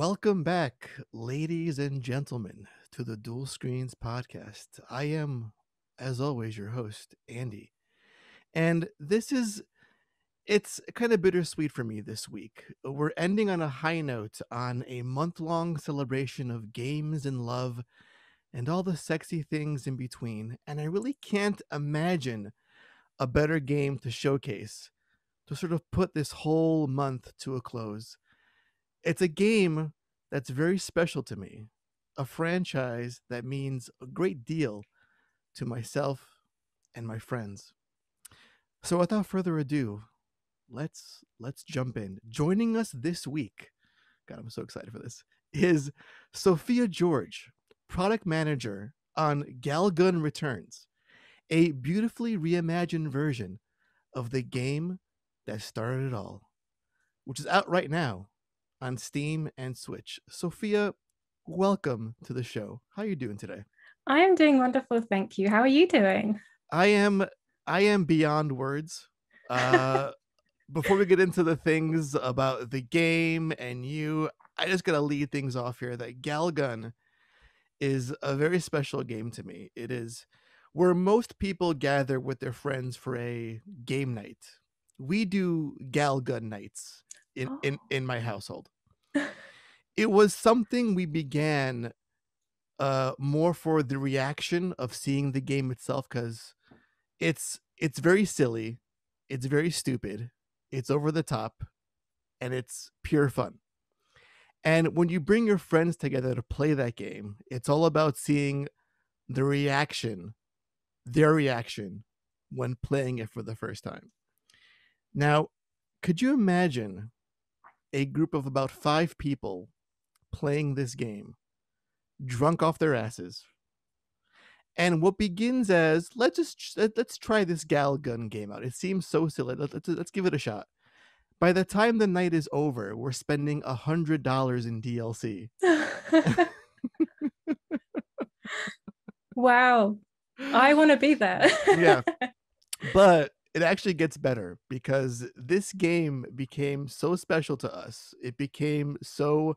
Welcome back, ladies and gentlemen, to the Dual Screens podcast. I am, as always, your host, Andy. And it's kind of bittersweet for me this week. We're ending on a high note on a month-long celebration of games and love and all the sexy things in between. And I really can't imagine a better game to showcase to sort of put this whole month to a close. It's a game that's very special to me, a franchise that means a great deal to myself and my friends. So without further ado, let's jump in. Joining us this week, God, I'm so excited for this, is Sophia George, product manager on Galagan Returns, a beautifully reimagined version of the game that started it all, which is out right now on Steam and Switch. Sophia, welcome to the show. How are you doing today? I am doing wonderful, thank you. How are you doing? I am I am beyond words. Uh Before we get into the things about the game and you, I just gotta lead things off here that Galgun is a very special game to me. It is where most people gather with their friends for a game night. We do Galgun nights in, Oh. in, in my household. It was something we began more for the reaction of seeing the game itself, because it's very silly, it's very stupid, it's over the top, and it's pure fun. And when you bring your friends together to play that game, it's all about seeing the reaction, their reaction when playing it for the first time. Now, could you imagine a group of about 5 people playing this game, drunk off their asses, and what begins as let's try this Galagan game out. It seems so silly. Let's give it a shot. By the time the night is over, we're spending $100 in DLC. Wow, I want to be there. Yeah, but it actually gets better because this game became so special to us. It became so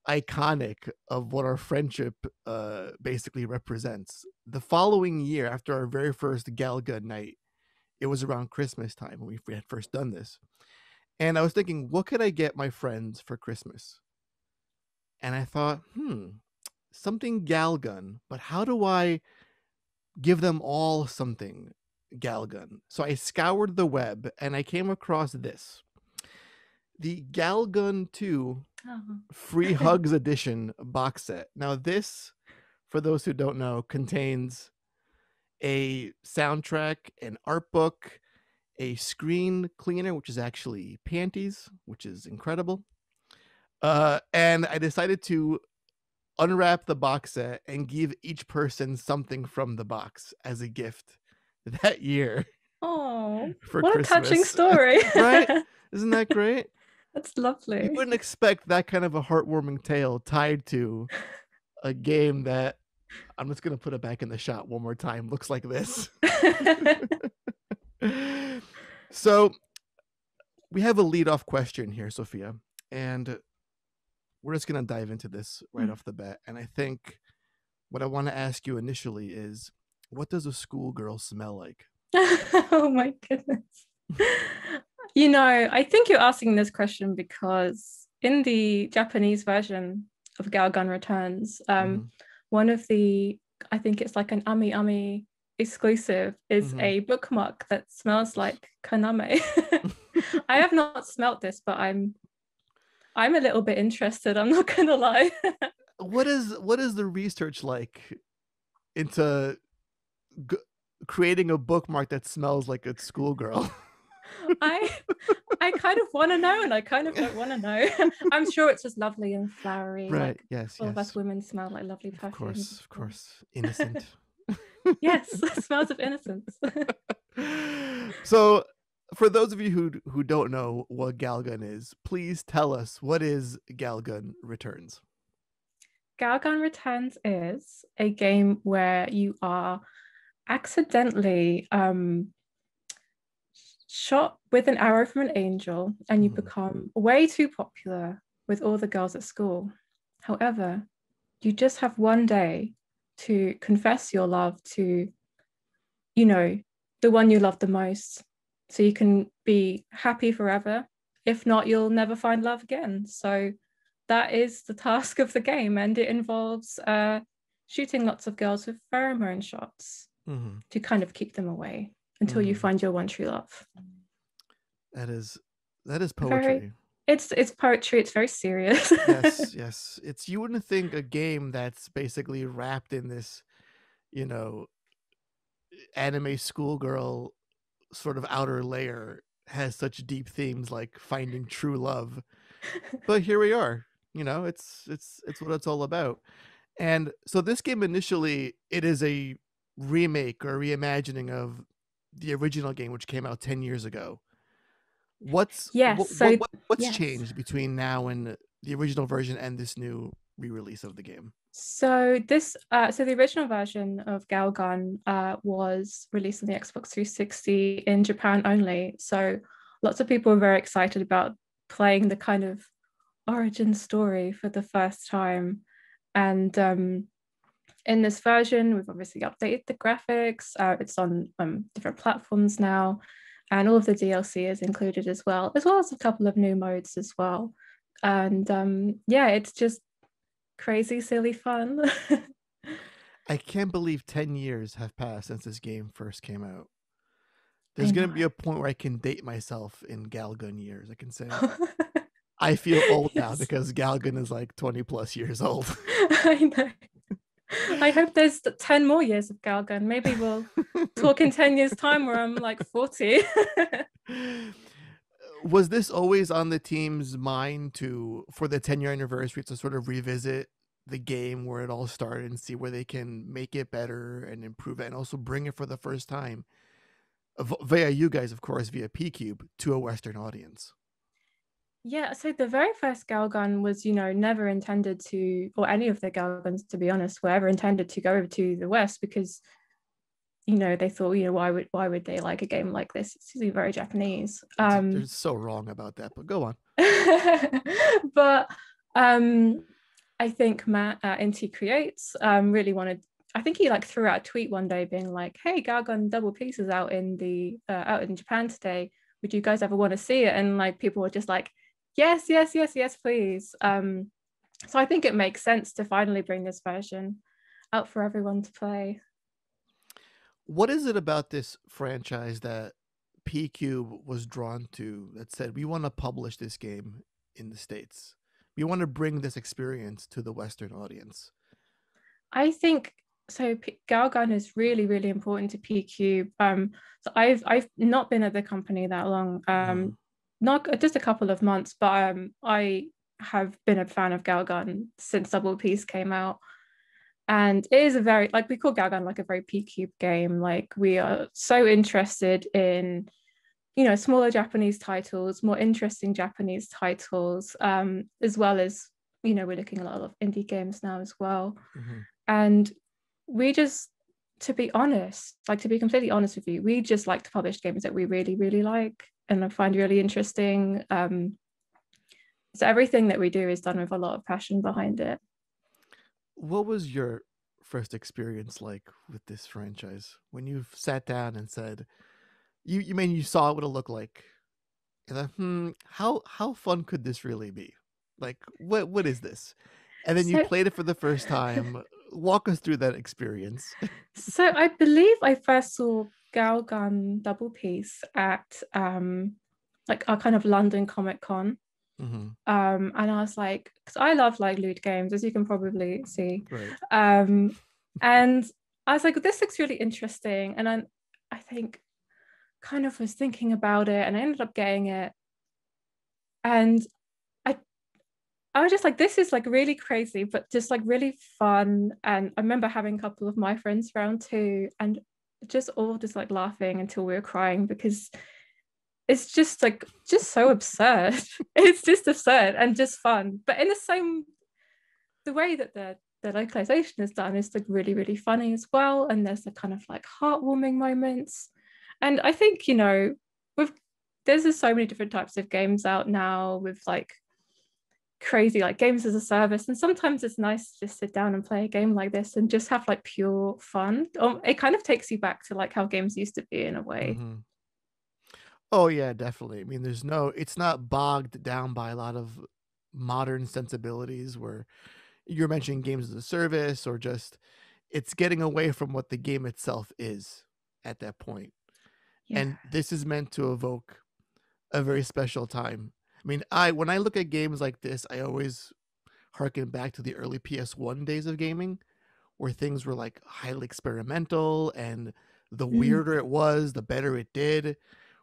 iconic of what our friendship basically represents. The following year, after our very first Galaga night, it was around Christmas time when we had first done this. And I was thinking, what could I get my friends for Christmas? And I thought, something Galgun, but how do I give them all something Galgun? So I scoured the web and I came across this. The Galgun 2 Oh. Free Hugs Edition box set. Now, this, for those who don't know, contains a soundtrack, an art book, a screen cleaner, which is actually panties, which is incredible. And I decided to unwrap the box set and give each person something from the box as a gift that year Oh, for what a touching Christmas. story. Right? Isn't that great? That's You lovely. wouldn't expect that kind of a heartwarming tale tied to a game that, I'm just going to put it back in the shot one more time, looks like this. So we have a lead-off question here, Sophia, and we're just going to dive into this right off the bat. And I think what I want to ask you initially is, what does a schoolgirl smell like? Oh my goodness. I think you're asking this question because in the Japanese version of Galagan Returns, Mhm. one of the, I think it's like an Ami Ami exclusive, is Mhm. a bookmark that smells like kaname. I have not smelt this, but I'm a little bit interested, I'm not gonna lie. What is the research like into g- creating a bookmark that smells like a schoolgirl? I I kind of want to know and I kind of don't want to know. I'm sure it's just lovely and flowery, Right. like Yes. all of us Yes. women smell like lovely Of perfumes, course. of Of course. course. Innocent. Yes, smells of innocence. So, for those of you who don't know what Galgun is, please tell us, what is Galgun Returns? Galagan Returns is a game where you are accidentally shot with an arrow from an angel and you Mhm. become way too popular with all the girls at school. However, you just have one day to confess your love to, the one you love the most. So you can be happy forever. If not, you'll never find love again. So that is the task of the game. And it involves shooting lots of girls with pheromone shots to kind of keep them away until you find your one true love. That is poetry. It's poetry. It's very serious. Yes. It's, you wouldn't think a game that's basically wrapped in this, anime schoolgirl sort of outer layer has such deep themes like finding true love. But here we are. It's what it's all about. And so this game initially, it is a remake or reimagining of the original game, which came out 10 years ago. What's changed between now and the original version and this new re-release of the game? So the original version of Galagan was released on the Xbox 360 in Japan only. So lots of people were very excited about playing the kind of origin story for the first time. And in this version, we've obviously updated the graphics. It's on different platforms now, and all of the DLC is included as well as a couple of new modes as well. And it's just crazy, silly fun. I can't believe 10 years have passed since this game first came out. There's going to be a point where I can date myself in Galagan years. I can say, I feel old now because Galagan is like 20 plus years old. I know. I hope there's 10 more years of Galagan. Maybe we'll talk in 10 years' time where I'm like 40. Was this always on the team's mind for the 10-year anniversary to sort of revisit the game where it all started and see where they can make it better and improve it and also bring it for the first time via you guys, of course, via P-Cube to a Western audience? Yeah, so the very first Galagan was, never intended to, or any of the Galagans, to be honest, were ever intended to go over to the West because, they thought, why would they like a game like this? It's usually very Japanese. They're so wrong about that, but go on. But I think Matt at Inti Creates really wanted. I think he threw out a tweet one day being like, "Hey, Galagan Double Peace is out in Japan today. Would you guys ever want to see it?" And people were just like, yes, please. So I think it makes sense to finally bring this version out for everyone to play. What is it about this franchise that P-Cube was drawn to that said, we want to publish this game in the States? We want to bring this experience to the Western audience. I think so. Galagan is really, really important to P-Cube. So I've not been at the company that long. Not just a couple of months, but I have been a fan of Galagan since Double Peace came out. And it is a very, we call Galagan a very P-Cube game. We are so interested in, smaller Japanese titles, more interesting Japanese titles, as well as, we're looking at a lot of indie games now as well. And we just, to be honest, to be completely honest with you, we just like to publish games that we really, really like and I find really interesting. So everything that we do is done with a lot of passion behind it. What was your first experience like with this franchise when you sat down and said, you saw what it looked like, and how fun could this really be? What is this? And then you played it for the first time. Walk us through that experience. So I believe I first saw Galagan Double Peace at a kind of London Comic Con. And I was like, because I love lewd games, as you can probably see. Right. And I was like, this looks really interesting. And I think kind of was thinking about it and I ended up getting it. And I was just like, this is really crazy, but just really fun. And I remember having a couple of my friends around too, and just all just laughing until we were crying because it's just so absurd. It's just absurd and just fun. But in the way that the localization is done is really, really funny as well. And there's the kind of heartwarming moments. And I think, there's just so many different types of games out now with crazy like games as a service, and sometimes it's nice to just sit down and play a game like this and just have like pure fun. It kind of takes you back to like how games used to be in a way. Mm-hmm. Oh yeah, definitely. I mean, it's not bogged down by a lot of modern sensibilities where you're mentioning games as a service, or just it's getting away from what the game itself is at that point. Yeah. And this is meant to evoke a very special time. I mean, I when I look at games like this, I always harken back to the early PS1 days of gaming, where things were like highly experimental, and the Mm. weirder it was, the better it did,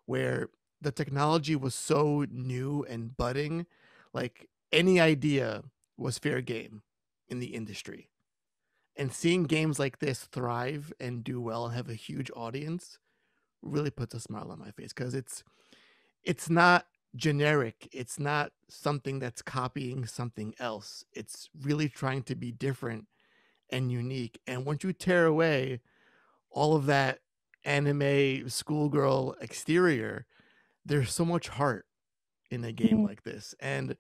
where the technology was so new and budding, like any idea was fair game in the industry. And seeing games like this thrive and do well and have a huge audience really puts a smile on my face, because it's not generic. It's not something that's copying something else. It's really trying to be different and unique. And once you tear away all of that anime schoolgirl exterior, there's so much heart in a game Mm. like this. And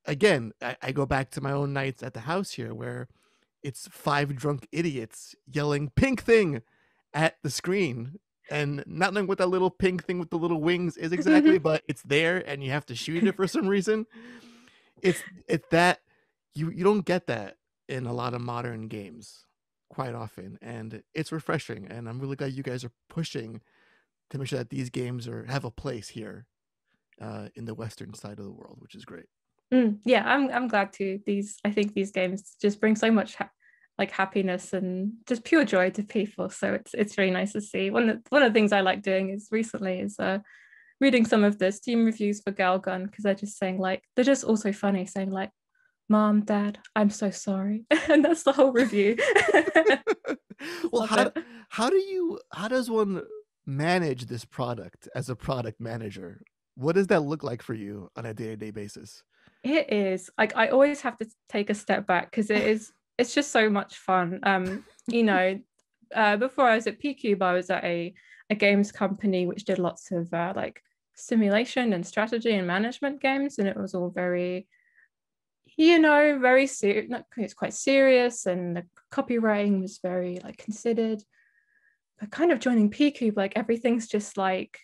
again, I go back to my own nights at the house here, where it's five drunk idiots yelling pink thing at the screen, and not knowing what that little pink thing with the little wings is exactly, but it's there and you have to shoot it for some reason. It's that you don't get that in a lot of modern games quite often, and it's refreshing. And I'm really glad you guys are pushing to make sure that these games have a place here in the Western side of the world, which is great. Yeah, I'm glad to. I think these games just bring so much like happiness and just pure joy to people. So it's really nice to see. One of the things I like doing is recently is reading some of the Steam reviews for Galgun, because they're just saying like they're just also funny, saying like, "Mom, Dad, I'm so sorry," and that's the whole review. Just Well, love it. how does one manage this product as a product manager? What does that look like for you on a day-to-day basis? It is like I always have to take a step back because it's just so much fun. You know, before I was at PCube, I was at a games company which did lots of like simulation and strategy and management games, and it was all very, very serious. It's quite serious, and the copywriting was very like considered. But kind of joining PCube, like everything's just like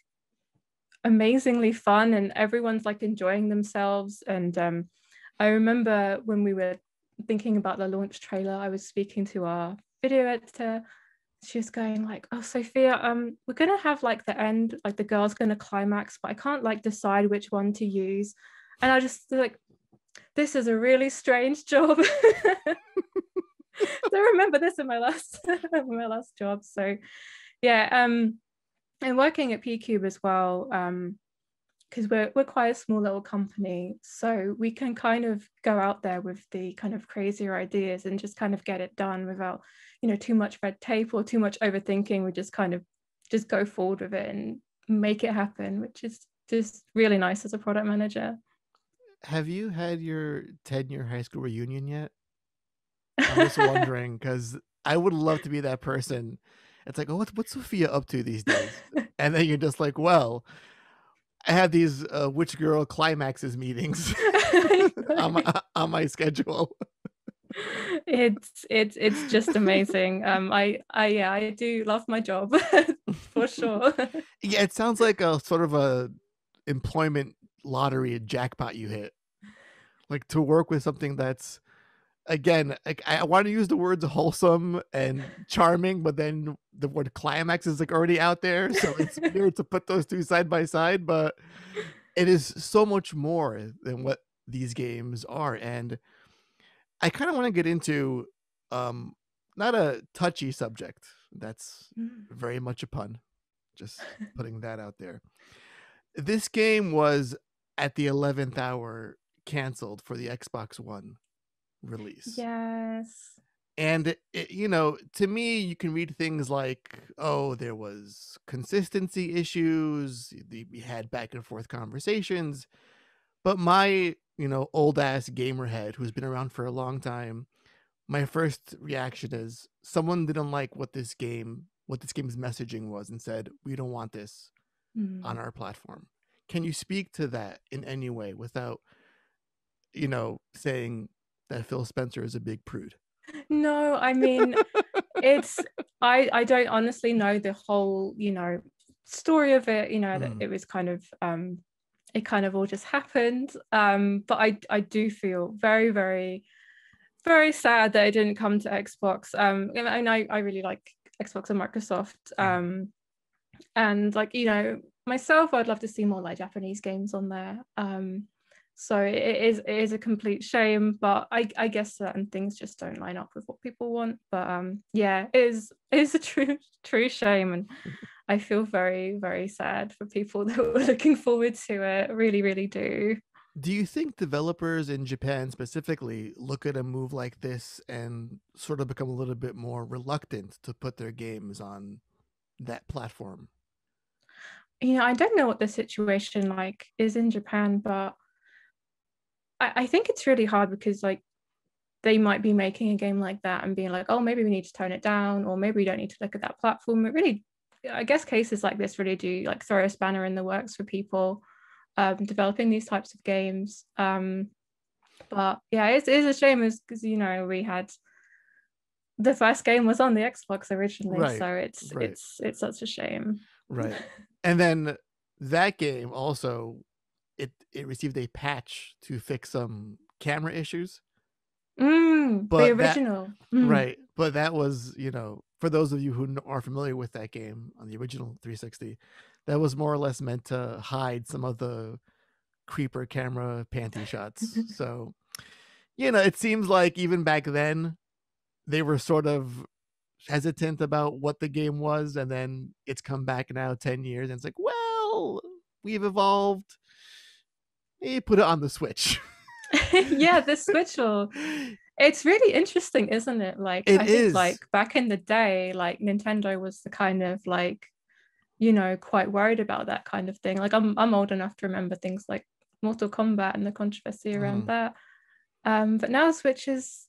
amazingly fun, and everyone's like enjoying themselves. And I remember when we were thinking about the launch trailer, I was speaking to our video editor. She was going like, "Oh, Sophia, we're gonna have like the end, like the girl's gonna climax, but I can't like decide which one to use." And I just like, this is a really strange job. So I remember this in my last my last job. So yeah, and working at PCube as well, because we're quite a small little company, so we can kind of go out there with the kind of crazier ideas and just kind of get it done without, too much red tape or too much overthinking. We just kind of just go forward with it and make it happen, which is just really nice as a product manager. Have you had your 10-year high school reunion yet? I'm just wondering, because I would love to be that person. It's like, oh, what's Sophia up to these days? And then you're just like, well, I have these witch girl climaxes meetings on my schedule. It's just amazing. I do love my job for sure. Yeah, it sounds like a sort of a employment lottery jackpot you hit. Like, to work with something that's, again, like, I want to use the words wholesome and charming, but then the word climax is like already out there, so it's weird to put those two side by side. But it is so much more than what these games are. And I kind of want to get into um not a touchy subject. That's very much a pun. Just putting that out there. This game was at the 11th hour canceled for the Xbox One release. Yes. And to me, you can read things like, oh, there was consistency issues, we had back and forth conversations. But my, old ass gamer head who's been around for a long time, my first reaction is someone didn't like what this game's messaging was, and said, we don't want this on our platform. Can you speak to that in any way without saying that Phil Spencer is a big prude. No, I mean, it's I don't honestly know the whole, story of it, that it was kind of it kind of all just happened. But I do feel very, very, very sad that it didn't come to Xbox. And I really like Xbox and Microsoft. And like, myself, I'd love to see more like Japanese games on there. So it is a complete shame, but I guess certain things just don't line up with what people want. But yeah, it is a true shame, and I feel very, very sad for people that were looking forward to it. Really, really do. Do you think developers in Japan specifically look at a move like this and sort of become a little bit more reluctant to put their games on that platform? I don't know what the situation like is in Japan, but I think it's really hard because like they might be making a game like that and being like, oh, maybe we need to tone it down, or maybe we don't need to look at that platform. It really, I guess cases like this really do like throw a spanner in the works for people developing these types of games. But yeah, it's a shame because we had the first game was on the Xbox originally, Right, so it's right. it's such a shame. Right. And then that game also it received a patch to fix some camera issues. The But that original. right, but that was, for those of you who are familiar with that game on the original 360, that was more or less meant to hide some of the creeper camera panty shots. So, it seems like even back then they were sort of hesitant about what the game was, and then it's come back now 10 years and it's like, well, we've evolved. You put it on the Switch. Yeah, the Switch will. It's really interesting, isn't it? Like, It I think is. like back in the day, like Nintendo was the kind of like, quite worried about that kind of thing. Like I'm old enough to remember things like Mortal Kombat and the controversy around that. But now Switch is,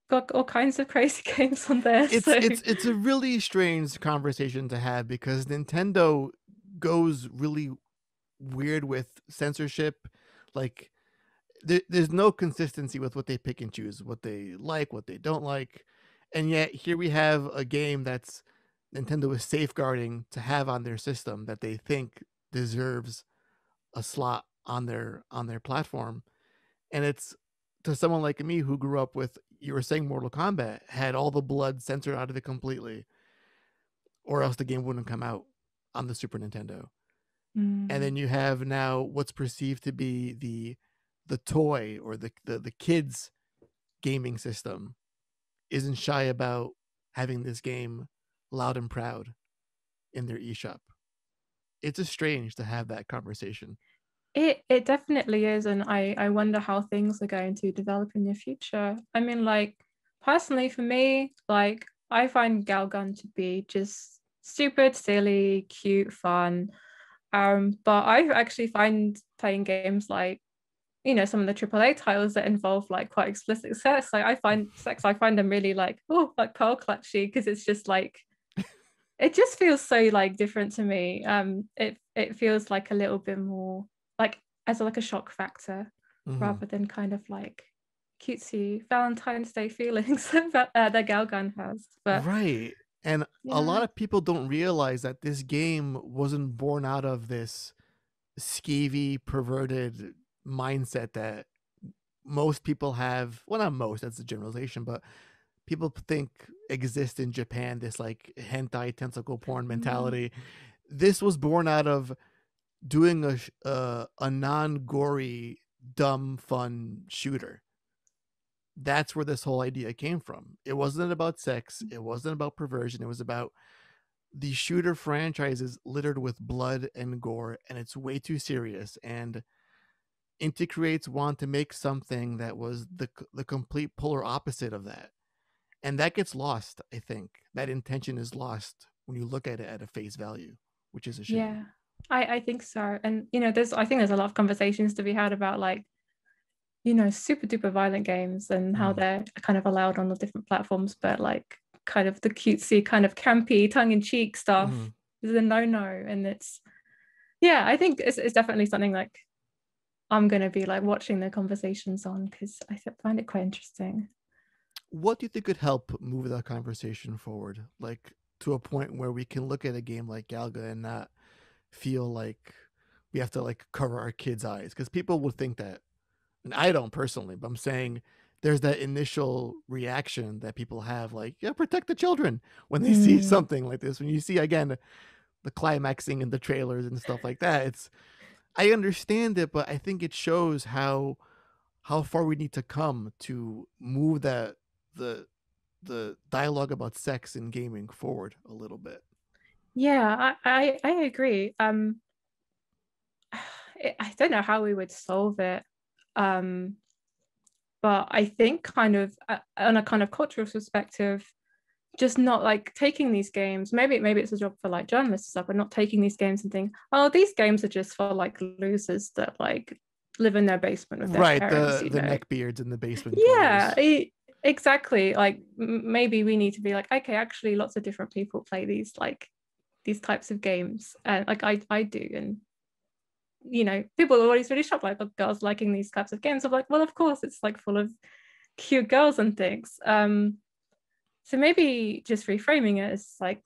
got all kinds of crazy games on there. It's a really strange conversation to have because Nintendo goes really weird with censorship. Like there's no consistency with what they pick and choose, what they like, what they don't like. And yet here we have a game that's Nintendo is safeguarding to have on their system that they think deserves a slot on their platform. And it's to someone like me who grew up with, you were saying Mortal Kombat had all the blood censored out of it completely, or else the game wouldn't come out on the Super Nintendo. And then you have now what's perceived to be the toy or the kids gaming system isn't shy about having this game loud and proud in their eShop. It's just strange to have that conversation. It definitely is, and I wonder how things are going to develop in the future. I mean, like personally for me, like I find Galgun to be just stupid, silly, cute, fun. But I actually find playing games like some of the AAA titles that involve like quite explicit sex. Like I find them really like like pearl clutchy because it's just like it just feels so like different to me. It feels like a little bit more like as like a shock factor rather than kind of like cutesy Valentine's Day feelings that Galgun has. But right. And a lot of people don't realize that this game wasn't born out of this skeevy, perverted mindset that most people have. Well, not most, that's a generalization, but people think exists in Japan, this like hentai tentacle porn mentality. This was born out of doing a non-gory, dumb, fun shooter. That's where this whole idea came from. It wasn't about sex. It wasn't about perversion. It was about the shooter franchises littered with blood and gore, and it's way too serious. And Inti Creates want to make something that was the complete polar opposite of that. And that gets lost, I think. That intention is lost when you look at it at a face value, which is a shame. Yeah, I think so. And I think there's a lot of conversations to be had about like super duper violent games and how they're kind of allowed on the different platforms, but like kind of the cutesy, kind of campy, tongue-in-cheek stuff is a no-no. And I think it's definitely something like I'm going to be like watching the conversations on, because I find it quite interesting. What do you think could help move that conversation forward? Like to a point where we can look at a game like Galga and not feel like we have to like cover our kids' eyes, because people would think that, and I don't personally, but I'm saying there's that initial reaction that people have, like, yeah, protect the children when they see something like this. When you see again the climaxing in the trailers and stuff like that, it's, I understand it, but I think it shows how far we need to come to move that the the dialogue about sex in gaming forward a little bit. Yeah, I agree. I don't know how we would solve it. Um, but I think kind of on a kind of cultural perspective, just not like taking these games. Maybe it's a job for like journalists and stuff, but not taking these games and think, oh, these games are just for like losers that like live in their basement with their Right, parents, the neckbeards and the basement Yeah, dwellers. exactly. Like maybe we need to be like, okay, actually, lots of different people play these types of games, and like I do, and people are always really shocked, like, oh, girls liking these types of games. I'm like, well, of course, it's like full of cute girls and things. So maybe just reframing it as like,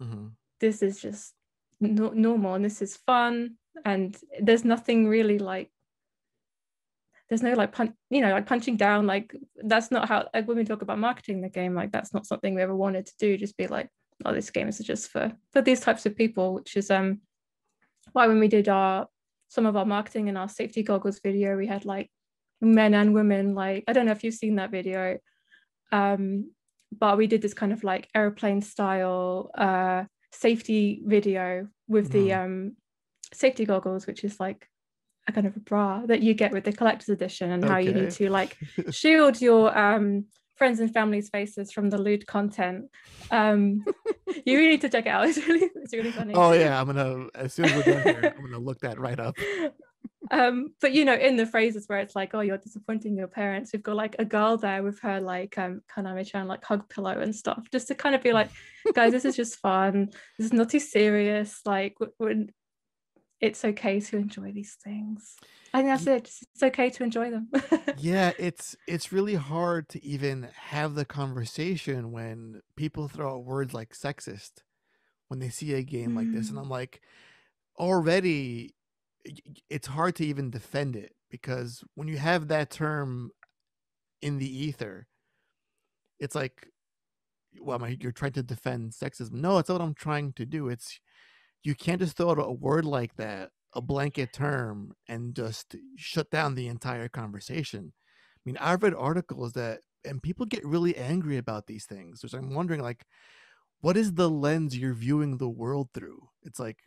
this is just normal, and this is fun, and there's nothing really like, there's no like like punching down, like that's not how, like, when we talk about marketing the game, like that's not something we ever wanted to do. Just be like, oh, this game is just for these types of people, which is why when we did some of our marketing in our safety goggles video, we had like men and women, like, I don't know if you've seen that video, but we did this kind of like airplane style safety video with the safety goggles, which is like a kind of a bra that you get with the collector's edition, and how you need to like shield your friends and family's faces from the lewd content. You really need to check it out. It's really funny. Oh yeah, I'm gonna, as soon as we're done here, I'm gonna look that right up. But in the phrases where it's like, oh, you're disappointing your parents, we've got like a girl there with her like Kaname-chan like hug pillow and stuff, just to kind of be like, guys, this is just fun, this is not too serious, like when it's okay to enjoy these things. I think that's it. It's okay to enjoy them. Yeah, it's really hard to even have the conversation when people throw out words like sexist when they see a game like this, and I'm like, already it's hard to even defend it, because when you have that term in the ether, it's like, well, you're trying to defend sexism. No, it's not what I'm trying to do. It's, you can't just throw out a word like that, a blanket term, and just shut down the entire conversation. I mean, I've read articles that, and people get really angry about these things. So I'm wondering, like, what is the lens you're viewing the world through? It's like,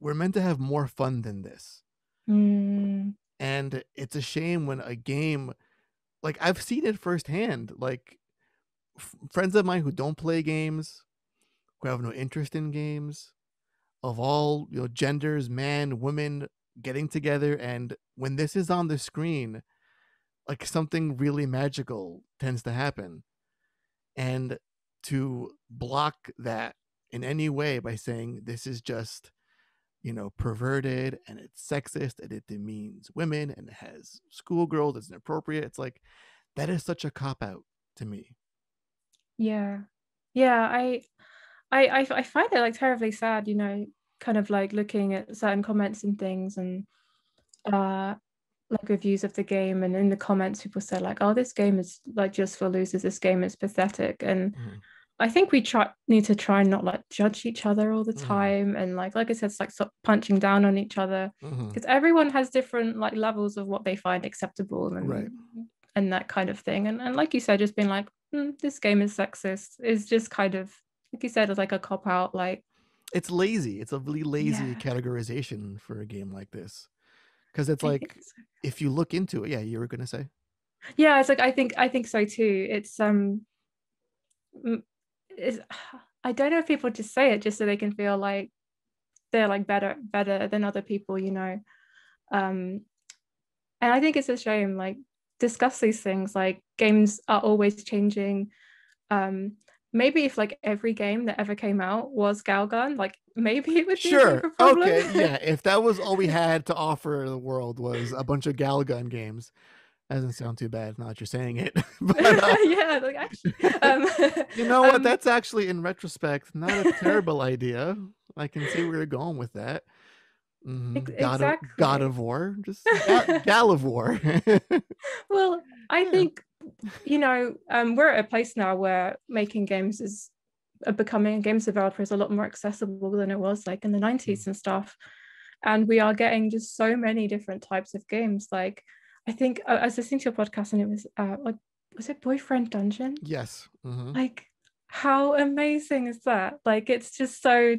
we're meant to have more fun than this. And it's a shame when a game, like, I've seen it firsthand, like friends of mine who don't play games, who have no interest in games, of all genders, man, women, getting together, and when this is on the screen, like, something really magical tends to happen. And to block that in any way by saying this is just perverted and it's sexist and it demeans women and it has schoolgirls, it's inappropriate, it's like, that is such a cop out to me. Yeah, I find it like terribly sad, kind of like looking at certain comments and things, and like reviews of the game, and in the comments people say like, oh, this game is like just for losers, this game is pathetic. And I think we need to try and not like judge each other all the time, and like I said, it's like stop punching down on each other, because everyone has different like levels of what they find acceptable, and that kind of thing. And like you said, just being like, this game is sexist is just kind of, like you said, it's like a cop out. Like, it's lazy. It's a really lazy categorization for a game like this, because it's like, if you look into it, yeah, you were gonna say, yeah, it's like, I think so too. It's I don't know if people just say it just so they can feel like they're like better than other people, and I think it's a shame. Like, discuss these things. Like, games are always changing. maybe if like every game that ever came out was Galgun, like maybe it would be a bit of Sure. a problem. Okay. Yeah. If that was all we had to offer the world was a bunch of Galagan games, that doesn't sound too bad. Now that you're saying it, but Yeah, like actually, you know what? um, That's actually, in retrospect, not a terrible idea. I can see where you're going with that. God exactly. of War, just Gal of War. Well, I Yeah. think we're at a place now where making games is becoming a games developer is a lot more accessible than it was like in the 90s and stuff. And we are getting just so many different types of games. Like, I think I was listening to your podcast and it was like, was it Boyfriend Dungeon? Yes. Like, how amazing is that? Like, it's just so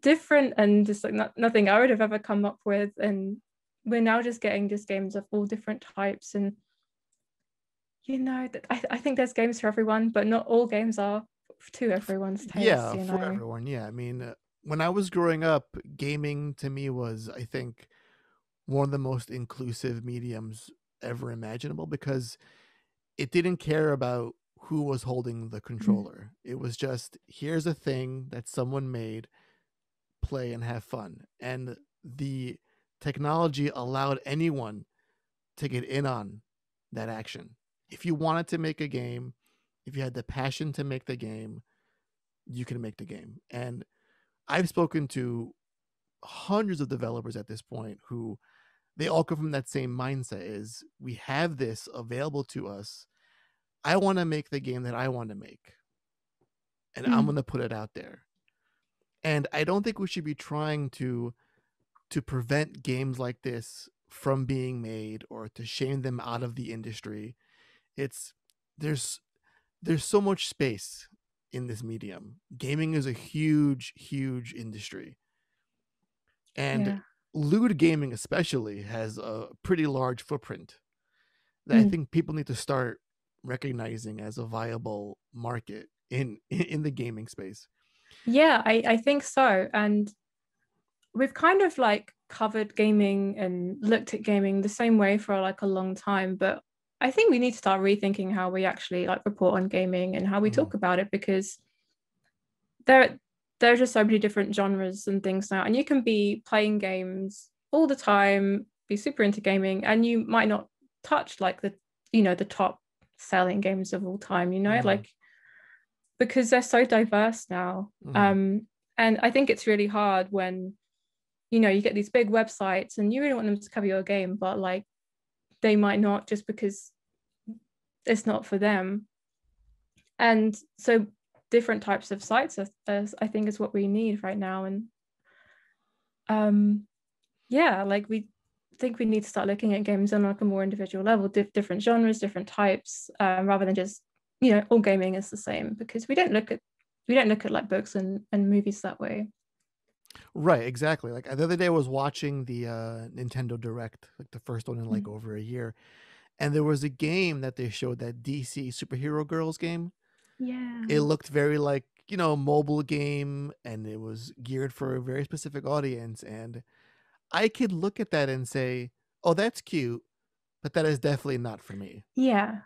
different and just like nothing I would have ever come up with. And we're now just getting just games of all different types. And I think there's games for everyone, but not all games are to everyone's taste, Yeah, you for know. everyone. Yeah. I mean, when I was growing up, gaming to me was, I think, one of the most inclusive mediums ever imaginable, because it didn't care about who was holding the Mm. controller. It was just, here's a thing that someone made, play and have fun. And the technology allowed anyone to get in on that action. If you wanted to make a game, if you had the passion to make the game, you can make the game. And I've spoken to hundreds of developers at this point who, they all come from that same mindset: is we have this available to us. I want to make the game that I want to make, and I'm Mm. going to put it out there. And I don't think we should be trying to prevent games like this from being made or to shame them out of the industry. It's there's there's so much space in this medium. Gaming is a huge, huge industry. And Yeah. lewd gaming especially has a pretty large footprint that I Mm. think people need to start recognizing as a viable market in the gaming space. Yeah, I think so. And we've kind of like covered gaming and looked at gaming the same way for like a long time, but I think we need to start rethinking how we actually like report on gaming and how we Mhm. talk about it, because there there's just so many different genres and things now, and you can be playing games all the time, be super into gaming, and you might not touch like the top selling games of all time, Mhm. like because they're so diverse now. Mhm. And I think it's really hard when you get these big websites and you really want them to cover your game, but like they might not, just because it's not for them. And so different types of sites I think is what we need right now. And um yeah, like we think we need to start looking at games on like a more individual level, different genres, different types, rather than just all gaming is the same, because we don't look at like books and movies that way. Right, exactly. Like the other day I was watching the Nintendo Direct, like the first one in like Mm. over a year, and there was a game that they showed, that DC Superhero Girls game. It Yeah. looked very like, mobile game, and it was geared for a very specific audience. And I could look at that and say, "Oh, that's cute," but that is definitely not for me. Yeah.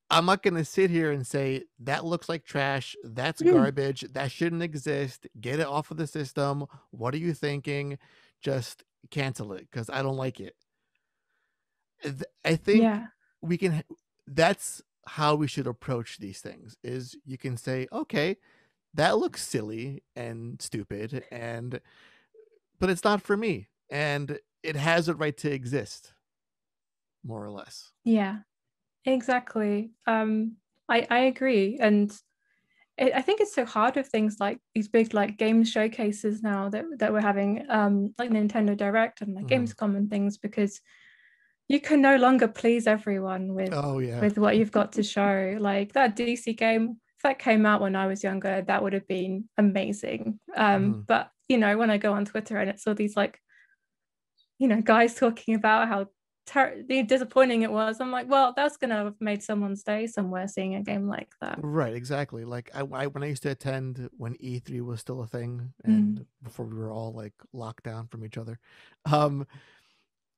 I'm not going to sit here and say that looks like trash, that's Mm. garbage, that shouldn't exist, get it off of the system. What are you thinking? Just cancel it because I don't like it. I think Yeah. we can. That's how we should approach these things. Is you can say, okay, that looks silly and stupid, and but it's not for me, and it has a right to exist, more or less. Yeah. Exactly. I agree. And I think it's so hard with things like these big like game showcases now that we're having, like Nintendo Direct and like Mhm. Gamescom and things, because you can no longer please everyone with Oh yeah. with what you've got to show. Like that DC game, if that came out when I was younger, that would have been amazing. Mhm. But when I go on Twitter and it's all these like guys talking about how disappointing it was, I'm like, well, that's gonna have made someone's day somewhere seeing a game like that. Right, exactly. Like when I used to attend when E3 was still a thing, Mm. and before we were all like locked down from each other, um,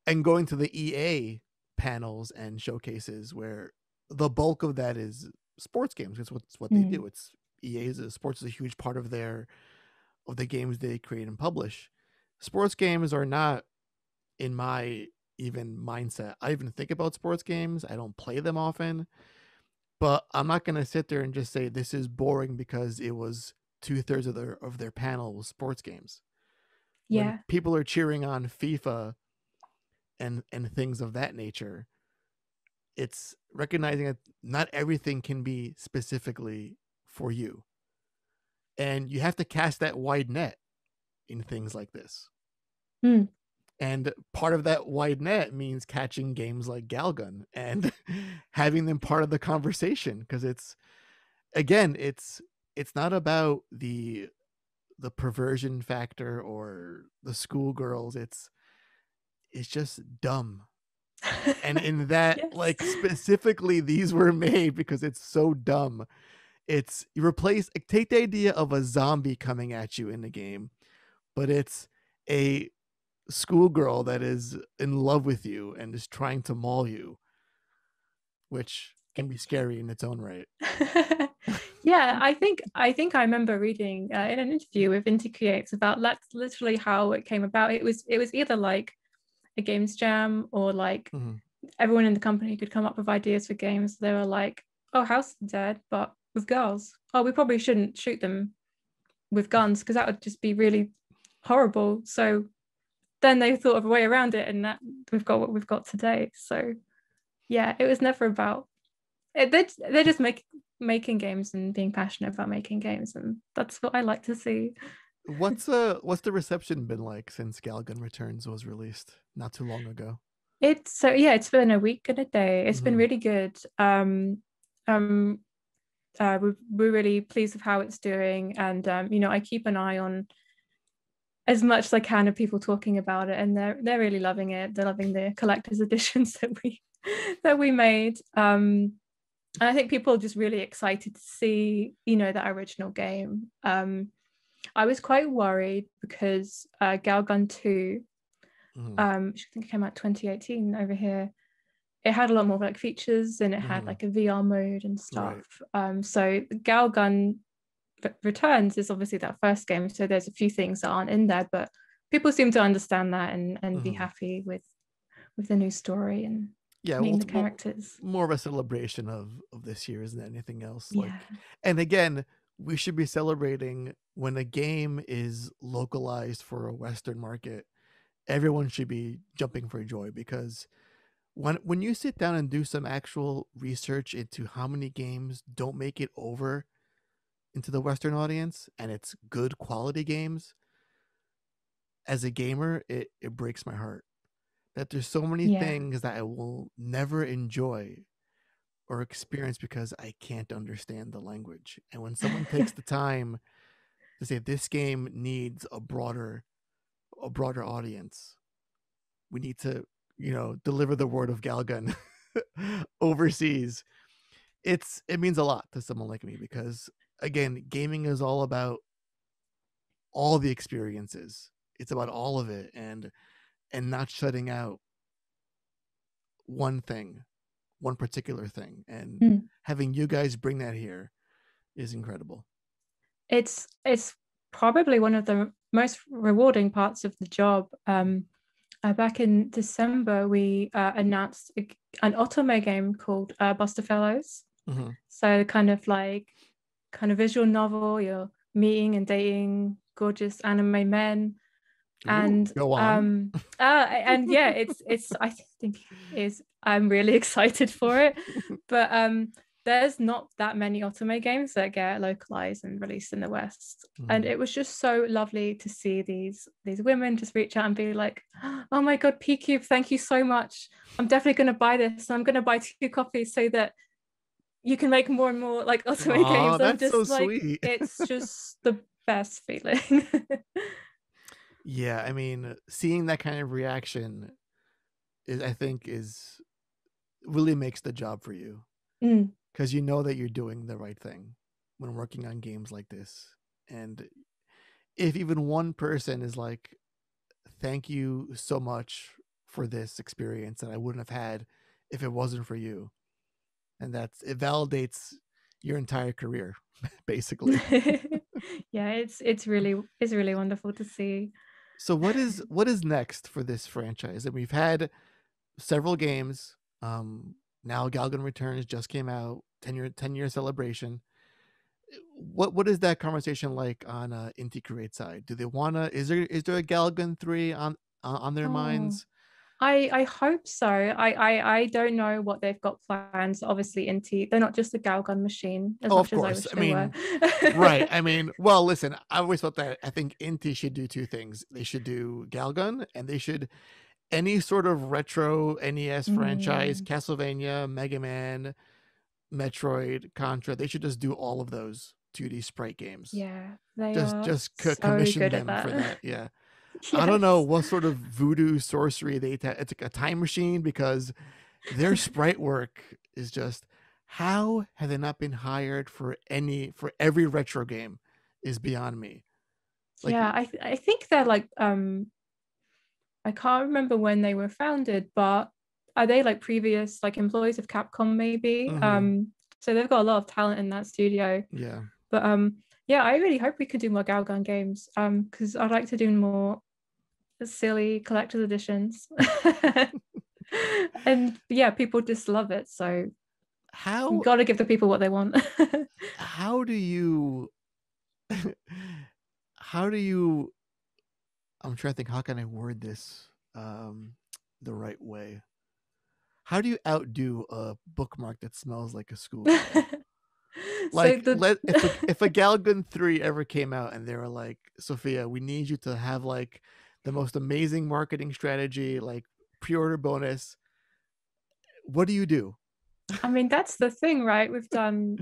and going to the EA panels and showcases, where the bulk of that is sports games. It's what they do. It's sports is a huge part of the games they create and publish. Sports games are not in my even mindset. I even think about sports games. I don't play them often, but I'm not going to sit there and just say this is boring because it was 2/3 of their panel was sports games. When Yeah. people are cheering on FIFA and things of that nature, it's recognizing that not everything can be specifically for you. And you have to cast that wide net in things like this. Mm. And part of that wide net means catching games like Galagan and having them part of the conversation, because it's not about the perversion factor or the schoolgirls. It's just dumb. And in that, Yes. like, specifically these were made because it's so dumb. It's take the idea of a zombie coming at you in the game, but it's a schoolgirl that is in love with you and is trying to maul you, which can be scary in its own right. Yeah, I think I remember reading in an interview with Intercourse about that's literally how it came about. It was either like a games jam, or like everyone in the company could come up with ideas for games. They were like, oh, House of the Dead, but with girls. Oh, we probably shouldn't shoot them with guns because that would just be really horrible. So then they thought of a way around it, and that we've got what we've got today. So yeah, it was never about it. They're just making games and being passionate about making games, and that's what I like to see. What's the reception been like since Galagan Returns was released not too long ago? It's been a week and a day. It's been really good. We're really pleased with how it's doing, and I keep an eye on as much as I can of people talking about it, and they're really loving it. They're loving the collector's editions that we made. And I think people are just really excited to see, that original game. I was quite worried because Galgun 2, I think it came out 2018 over here. It had a lot more like features, and it had like a VR mode and stuff. Right. So Galagan Returns is obviously that first game, so there's a few things that aren't in there, but people seem to understand that and be happy with the new story and meeting the characters. More of a celebration of this year isn't anything else. Yeah. Like, and again, we should be celebrating when a game is localized for a Western market. Everyone should be jumping for joy, because when you sit down and do some actual research into how many games don't make it over into the Western audience, and it's good quality games, as a gamer, it breaks my heart that there's so many things that I will never enjoy or experience because I can't understand the language. And when someone takes the time to say this game needs a broader audience, we need to, deliver the word of Galagan overseas. It means a lot to someone like me, because again, gaming is all about all the experiences. It's about all of it, and not shutting out one particular thing. And having you guys bring that here is incredible. It's probably one of the most rewarding parts of the job. Back in December, we announced an otome game called Buster Fellows. So kind of visual novel. You're meeting and dating gorgeous anime men. Ooh, and go on. And yeah, it's I think is I'm really excited for it. But there's not that many otome games that get localized and released in the West. And it was just so lovely to see these women just reach out and be like, oh my God, P-Cube, thank you so much. I'm definitely going to buy this. I'm going to buy 2 copies so that you can make more and more like otome games. I'm just so like, sweet. It's just the best feeling. Yeah, I mean, seeing that kind of reaction I think really makes the job for you. Because you know that you're doing the right thing when working on games like this. And if even one person is like, thank you so much for this experience that I wouldn't have had if it wasn't for you, and it validates your entire career, basically. Yeah, it's really wonderful to see. So what is next for this franchise? And we've had several games. Now Galagan Returns just came out, 10-year celebration. What is that conversation like on Intercourse side? Do they wanna? Is there a Galagan 3 on their Oh, minds? I hope so. I don't know what they've got plans. Obviously, they're not just a Galgun machine as Oh, of much as I course. wish I they were. mean, right. I mean, well, listen, I always thought that I think Inti should do two things. They should do Galgun, and they should any sort of retro NES franchise, Mm, Castlevania, Mega Man, Metroid, Contra. They should just do all of those 2D sprite games. yeah, they Just are so commission good at them for that. that. Yeah. I don't know Yes. what sort of voodoo sorcery it's like a time machine because their sprite work is just how have they not been hired for every retro game is beyond me. Like, Yeah, I think they're like I can't remember when they were founded, but are they like previous like employees of Capcom maybe? mm-hmm. So they've got a lot of talent in that studio. Yeah. But yeah, I really hope we could do more Galgun games. Because I'd like to do more silly collector's editions. And yeah, people just love it. So you How gotta give the people what they want. how do you how do you I'm trying to think how can I word this the right way? How do you outdo a bookmark that smells like a schoolgirl? So Like, the if a Galagan 3 ever came out and they were like, Sophia, we need you to have like the most amazing marketing strategy, like pre-order bonus. What do you do? I mean, that's the thing, right? We've done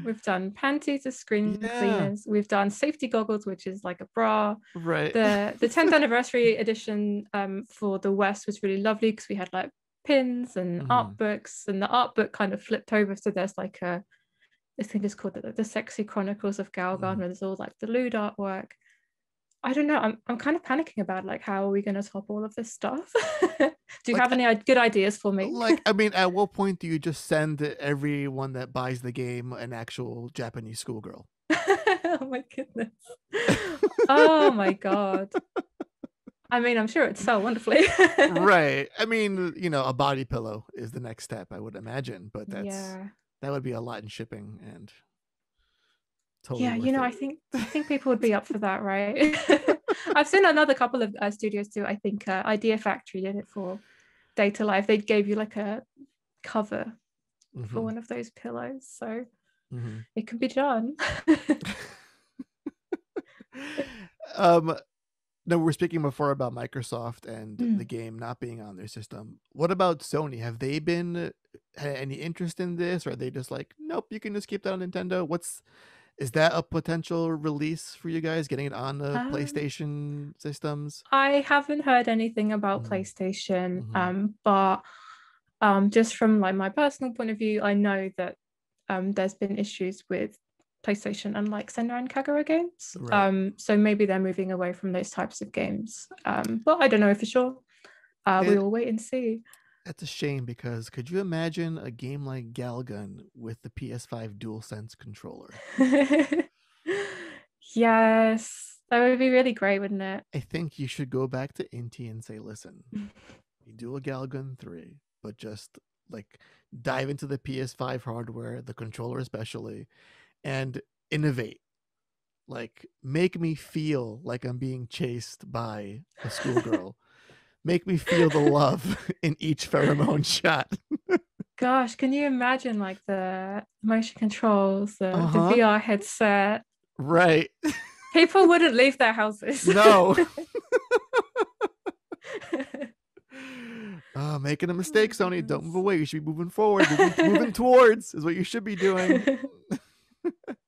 panties as screen Yeah, cleaners. We've done safety goggles, which is like a bra. right. The 10th anniversary edition for the West was really lovely because we had like pins and Mm-hmm. art books, and the art book kind of flipped over. So there's like I think it's called the Sexy Chronicles of Galgan, Mm-hmm. where there's all like the lewd artwork. I don't know. I'm kind of panicking about like how are we going to top all of this stuff? Do you Like, have any good ideas for me? I mean, at what point do you just send everyone that buys the game an actual Japanese schoolgirl? Oh my goodness. Oh my god. I mean, I'm sure it'd sell wonderfully. Right. I mean, a body pillow is the next step, I would imagine, but Yeah. that would be a lot in shipping and totally Yeah, worth it. I think people would be up for that, right? I've seen another couple of studios do. I think Idea Factory did it for Data Life. They gave you like a cover for Mm-hmm. one of those pillows, so Mm-hmm. it can be done. um, no, we're speaking before about Microsoft and the Mm. game not being on their system. What about Sony? Have they been had any interest in this, or are they just like, nope, you can just keep that on Nintendo? Is that a potential release for you guys getting it on the Um, PlayStation systems? I haven't heard anything about Mm-hmm. PlayStation, Mm-hmm. but just from like my personal point of view, I know that there's been issues with PlayStation and like Senran and Kagura games. Right. So maybe they're moving away from those types of games. But I don't know for sure. We It will wait and see. That's a shame because could you imagine a game like Galgun with the PS5 DualSense controller? Yes, that would be really great, wouldn't it? I think you should go back to Inti and say, listen, you do a Galgun 3, but just like dive into the PS5 hardware, the controller especially, and innovate. Like, make me feel like I'm being chased by a schoolgirl. Make me feel the love in each pheromone shot. Gosh, can you imagine like the motion controls, the Uh-huh. VR headset? Right. People wouldn't leave their houses. No. Making a mistake, Oh, Sony. Don't move goodness. away. You should be moving forward. Moving towards is what you should be doing.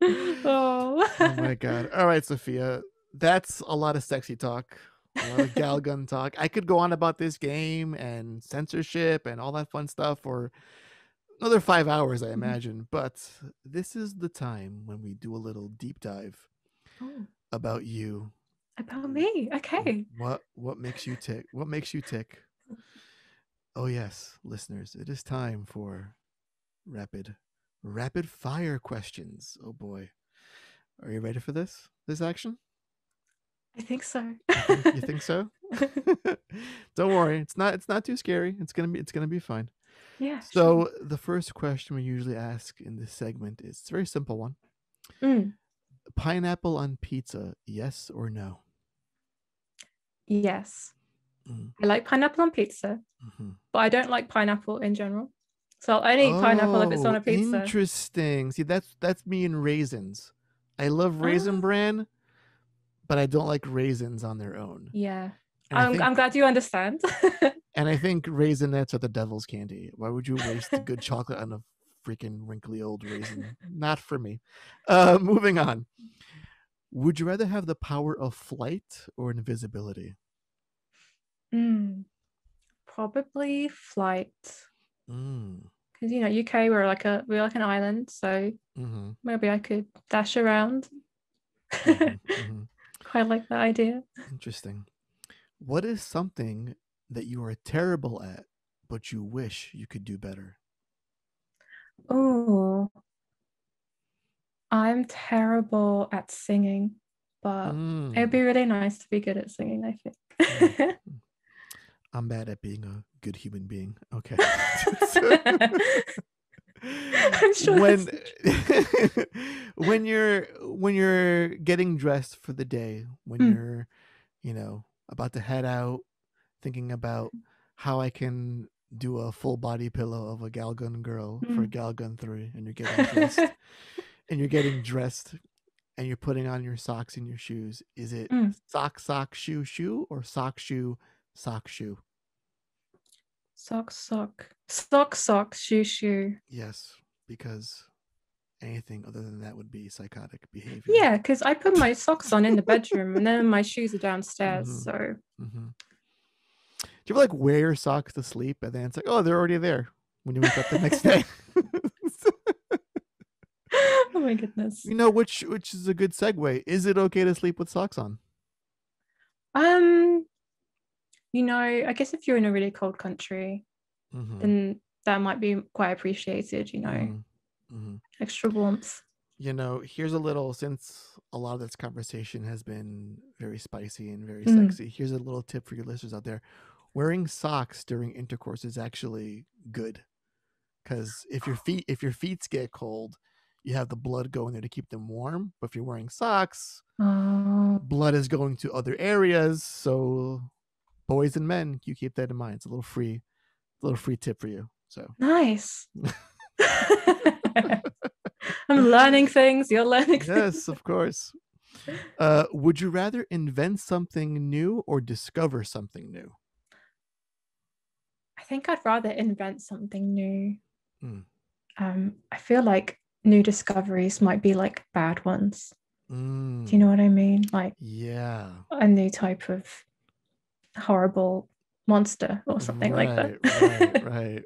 Oh. Oh my god. All right, Sophia. That's a lot of sexy talk. A lot of Galgun talk. I could go on about this game and censorship and all that fun stuff for another 5 hours, I imagine. But this is the time when we do a little deep dive Oh, about you. about me. Okay. What makes you tick? What makes you tick? Oh yes, listeners, it is time for rapid rapid fire questions. Oh boy. Are you ready for this action? I think so. You think so? Don't worry. It's not too scary. It's gonna be fine. Yeah, sure. So the first question we usually ask in this segment is a very simple one. Mm, Pineapple on pizza, yes or no? yes. Mm, I like pineapple on pizza, mhm. but I don't like pineapple in general. So I'll only eat pineapple if it's on Oh, a pizza. interesting. See, that's me and raisins. I love Raisin Oh, Bran, but I don't like raisins on their own. yeah. And I I'm think glad you understand. and I think raisinets are the devil's candy. Why would you waste good chocolate on a freaking wrinkly old raisin? Not for me. Moving on. Would you rather have the power of flight or invisibility? Mm, probably flight. Mm. Because UK we're like an island, so Mm-hmm. maybe I could dash around. Mm-hmm. Mm-hmm. Quite like that idea. Interesting. What is something that you are terrible at, but you wish you could do better? Oh, I'm terrible at singing, but it'd Mm. be really nice to be good at singing, I Mm. think. I'm bad at being a good human being. Okay. I'm sure when that's when you're getting dressed for the day, when mm, you're, about to head out, thinking about how I can do a full body pillow of a Galgun girl for mm. Galgun 3, and you're getting dressed and you're getting dressed and you're putting on your socks and your shoes. Is it Mm. sock shoe shoe or sock shoe sock shoe? Sock, shoe, shoe. Yes, because anything other than that would be psychotic behavior. Yeah, because I put my socks on in the bedroom and then my shoes are downstairs. Mm-hmm. So, Mm-hmm. Do you ever wear your socks to sleep and then it's like, oh, they're already there when you wake up the next day? oh my goodness. Which is a good segue. Is it okay to sleep with socks on? Um, I guess if you're in a really cold country, Mm-hmm. then that might be quite appreciated, Mm-hmm. Mm-hmm. extra warmth. Here's a little, since a lot of this conversation has been very spicy and very Mm. sexy, here's a little tip for your listeners out there. Wearing socks during intercourse is actually good, because if your feet get cold, you have the blood going there to keep them warm. But if you're wearing socks, Oh, blood is going to other areas. So boys and men, you keep that in mind. It's a little free tip for you. So nice. I'm learning things. You're learning things. yes, of course. Would you rather invent something new or discover something new? I think I'd rather invent something new. Mm. I feel like new discoveries might be like bad ones. Do you know Mm. what I mean? Like Yeah. a new type of horrible monster or something like that.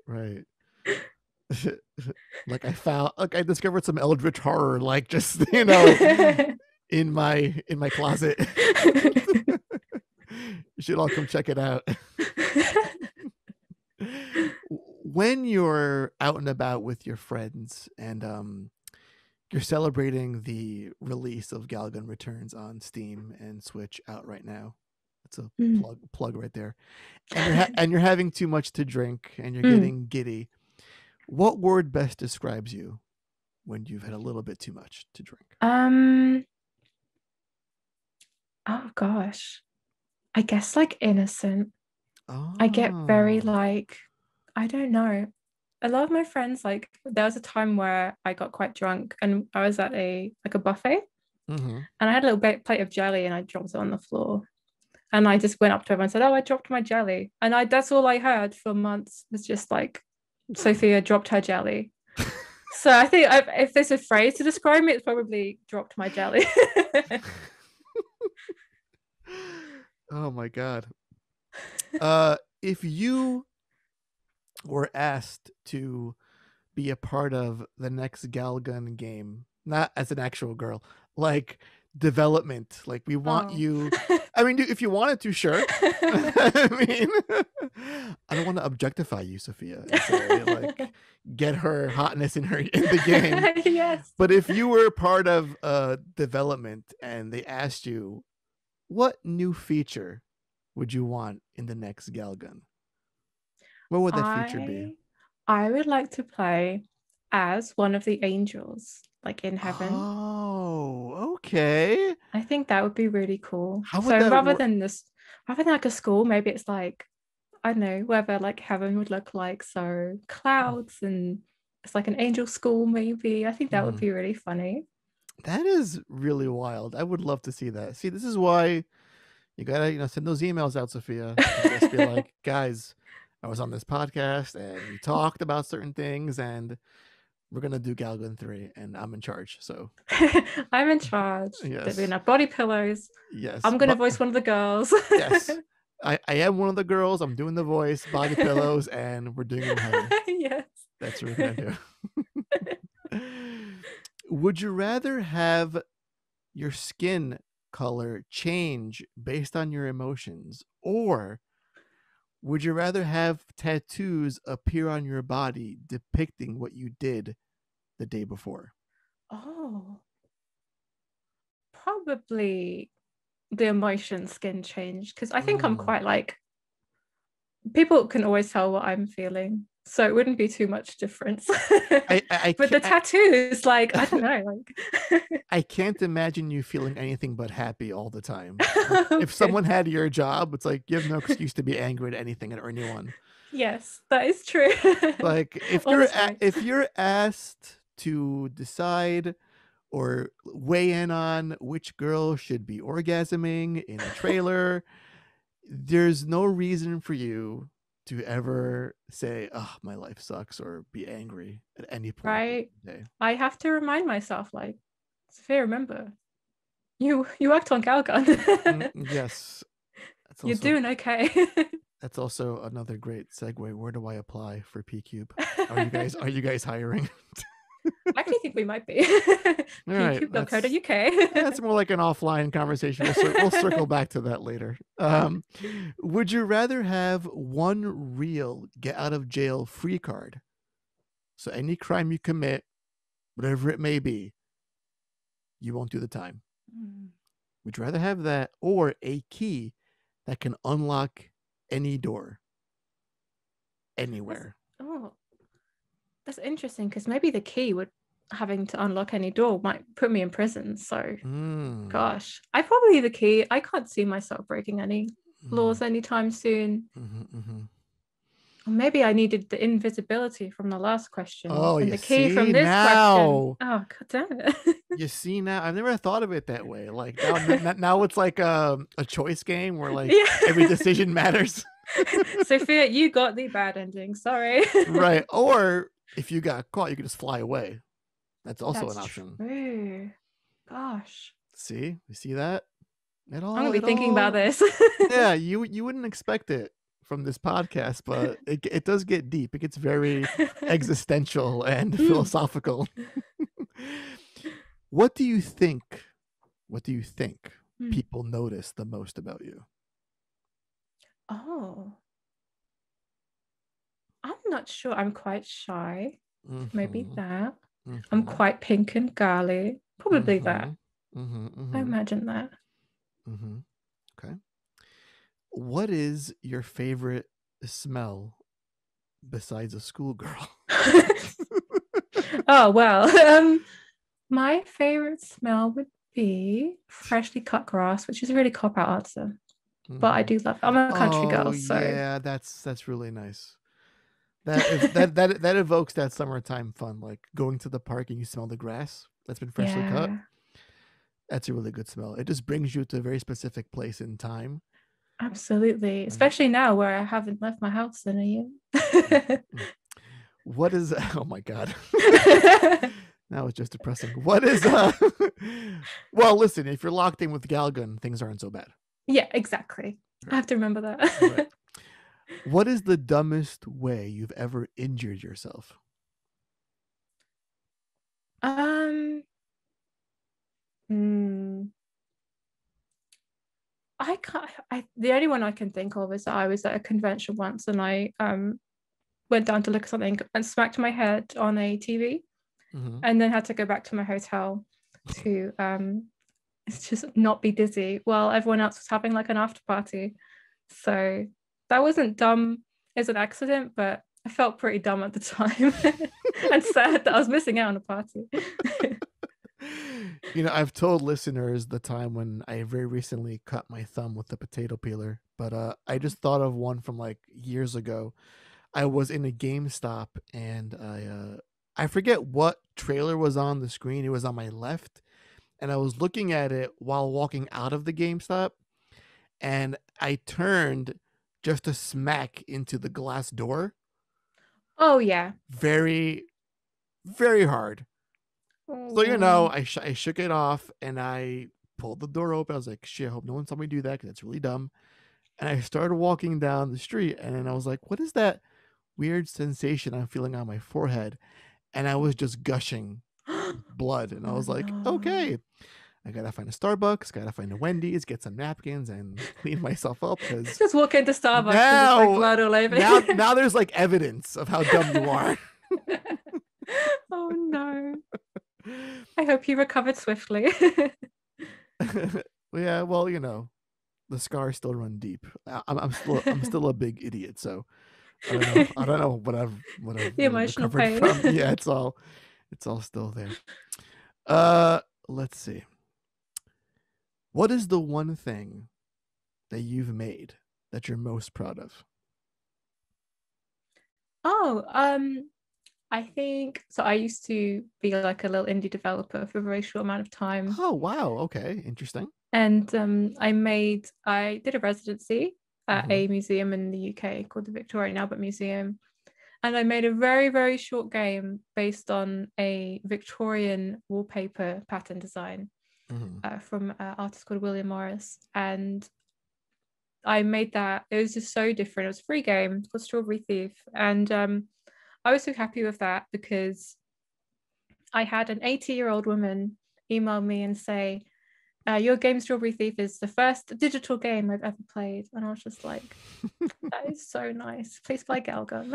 Right. Like I discovered some eldritch horror, like just in my closet. You should all come check it out. When you're out and about with your friends and you're celebrating the release of Galagan Returns on Steam and Switch out right now. That's a Mm. plug right there. And you're having too much to drink and you're Mm. getting giddy. What word best describes you when you've had a little bit too much to drink? Oh gosh. I guess like innocent. I get very Oh. like, I don't know. A lot of my friends, like, there was a time where I got quite drunk and I was at a buffet Mm-hmm. and I had a little plate of jelly and I dropped it on the floor. And I just went up to everyone and said, oh, I dropped my jelly. And that's all I heard for months was just like, Sophia dropped her jelly. So I think if there's a phrase to describe me, it's probably dropped my jelly. Oh my god. If you were asked to be a part of the next Galgun game, not as an actual girl, like development, like we want Oh. you. I mean, if you wanted to, sure. I mean, I don't want to objectify you, Sophia, and say like get her hotness in the game. Yes. But if you were part of development and they asked you, what new feature would you want in the next Galagan? What would that feature be? I would like to play as one of the angels, like in heaven. Oh, okay. I think that would be really cool. How would So that work? rather than like a school, maybe it's like, I don't know, whether like heaven would look like. So clouds and it's like an angel school, maybe. I think that would be really funny. That is really wild. I would love to see that. See, this is why you gotta, send those emails out, Sophia, and just be like, guys, I was on this podcast and we talked about certain things, and we're gonna do Galagan 3, and I'm in charge. So I'm in charge. There'll be yes, enough body pillows. yes, I'm gonna voice one of the girls. yes. I am one of the girls. I'm doing the voice, body pillows, and we're doing it in heaven. Yes. That's what we're gonna do. Would you rather have your skin color change based on your emotions, or would you rather have tattoos appear on your body depicting what you did the day before? Oh, probably the emotion skin change because I think I'm quite like people can always tell what I'm feeling, so it wouldn't be too much difference. But the tattoos, like I don't know, like I can't imagine you feeling anything but happy all the time. Okay. If someone had your job, it's like you have no excuse to be angry at anything or anyone. Yes, that is true. Like if you're asked to decide or weigh in on which girl should be orgasming in a trailer, there's no reason for you to ever say, "Oh, my life sucks," or be angry at any point Right? in the day. I have to remind myself, like, Sophia, remember, you act on Galagan. Yes, You're doing okay. that's also another great segue. Where do I apply for PCube? Are you guys hiring? I actually think we might be. All right, pcube.co.uk. that's more like an offline conversation. We'll circle back to that later. Would you rather have one real get out of jail free card? So any crime you commit, whatever it may be, you won't do the time. Would you rather have that or a key that can unlock any door anywhere? That's interesting because maybe the key would having to unlock any door might put me in prison. So, gosh, I probably the key. I can't see myself breaking any laws anytime soon. Or maybe I needed the invisibility from the last question and the key from this question. Oh, God damn it. You see now, I've never thought of it that way. Like now it's like a choice game where like every decision matters. Sophia, you got the bad ending. Sorry. Right. Or if you got caught, you could just fly away. That's also an option. True. Gosh. See? You see that? I'm gonna be thinking about this. Yeah, you wouldn't expect it from this podcast, but it does get deep. It gets very existential and philosophical. What do you think people notice the most about you? Oh, I'm not sure. I'm quite shy. Maybe that. I'm quite pink and girly. Probably that. I imagine that. Okay. What is your favorite smell besides a schoolgirl? Oh, well, my favorite smell would be freshly cut grass, which is a really cop-out answer. But I do love it. I'm a country girl, so yeah, that's really nice. That evokes that summertime fun, like going to the park and you smell the grass that's been freshly cut. That's a really good smell. It just brings you to a very specific place in time. Absolutely, especially now where I haven't left my house in a year. What is? Oh my God. Now it's just depressing. What is? Well, listen, if you're locked in with Galagan, things aren't so bad. Yeah, exactly. Right. I have to remember that. Right. What is the dumbest way you've ever injured yourself? I can't. The only one I can think of is that I was at a convention once and I went down to look at something and smacked my head on a TV, and then had to go back to my hotel to just not be dizzy while everyone else was having like an after party. So that wasn't dumb as an accident, but I felt pretty dumb at the time and sad that I was missing out on a party. I've told listeners the time when I very recently cut my thumb with the potato peeler, but I just thought of one from like years ago. I was in a GameStop and I forget what trailer was on the screen. It was on my left, and I was looking at it while walking out of the GameStop, and I turned just to smack into the glass door. Oh yeah, very, very hard. oh. So I shook it off and I pulled the door open. I was like, shit, I hope no one saw me do that because that's really dumb. And I started walking down the street, and then I was like, what is that weird sensation I'm feeling on my forehead? And I was just gushing blood. And I was like, okay, I gotta find a Starbucks, gotta find a Wendy's, get some napkins, and clean myself up. Because just walk into Starbucks and like blood all over. Now there's like evidence of how dumb you are. Oh no! I hope you recovered swiftly. Yeah, well, the scars still run deep. I'm still a big idiot, so I don't know what I've the emotional pain. from. Yeah, it's all still there. Let's see. What is the one thing that you've made that you're most proud of? Oh, I think so. I used to be like a little indie developer for a very short amount of time. Oh wow, okay, interesting. And I did a residency at a museum in the UK called the Victoria and Albert Museum, and I made a very, very short game based on a Victorian wallpaper pattern design from an artist called William Morris. And I made that. It was just so different. It was a free game. It's called Strawberry Thief. And I was so happy with that because I had an 80-year-old woman email me and say, your game Strawberry Thief is the first digital game I've ever played. And I was just like, that is so nice. Please play Galagan.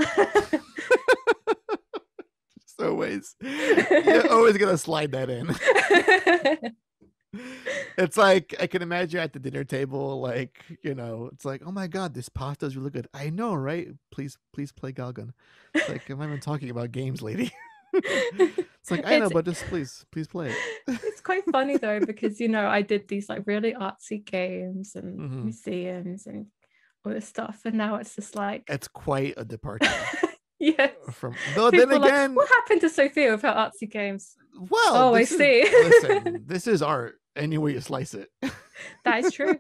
Just always. You're always going to slide that in. It's like, I can imagine at the dinner table, like, it's like, oh my God, this pasta is really good. I know, right? Please play Galagan. It's like, I'm not even talking about games, lady. It's like, I know, but just please play it. It's quite funny though, because I did these like really artsy games and museums and all this stuff, and now it's just like, it's quite a departure. Yes. Though then again, like, what happened to Sophia with her artsy games? Well, I see. Listen, this is art any way you slice it. That is true.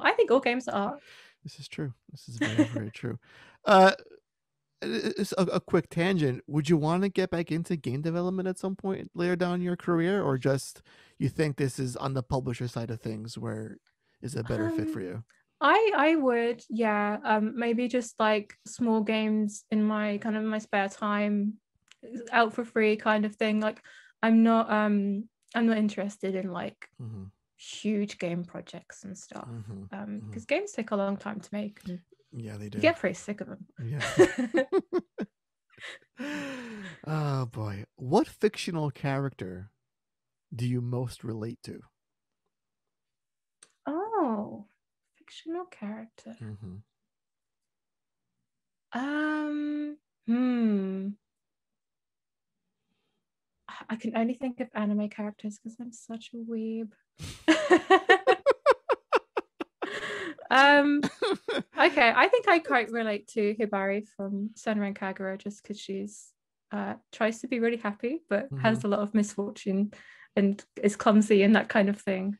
I think all games are art. This is true. This is very, very true. It's a quick tangent. Would you want to get back into game development at some point later down in your career, or just you think this is on the publisher side of things where is a better fit for you? I would, yeah. Maybe just like small games in my my spare time, out for free kind of thing. Like I'm not interested in like huge game projects and stuff. Because games take a long time to make. Yeah, they do. You get pretty sick of them. Yeah. Oh boy. What fictional character do you most relate to? Oh, fictional character. I can only think of anime characters because I'm such a weeb. Okay, I think I quite relate to Hibari from Senran Kagura just because she's tries to be really happy but has a lot of misfortune and is clumsy and that kind of thing,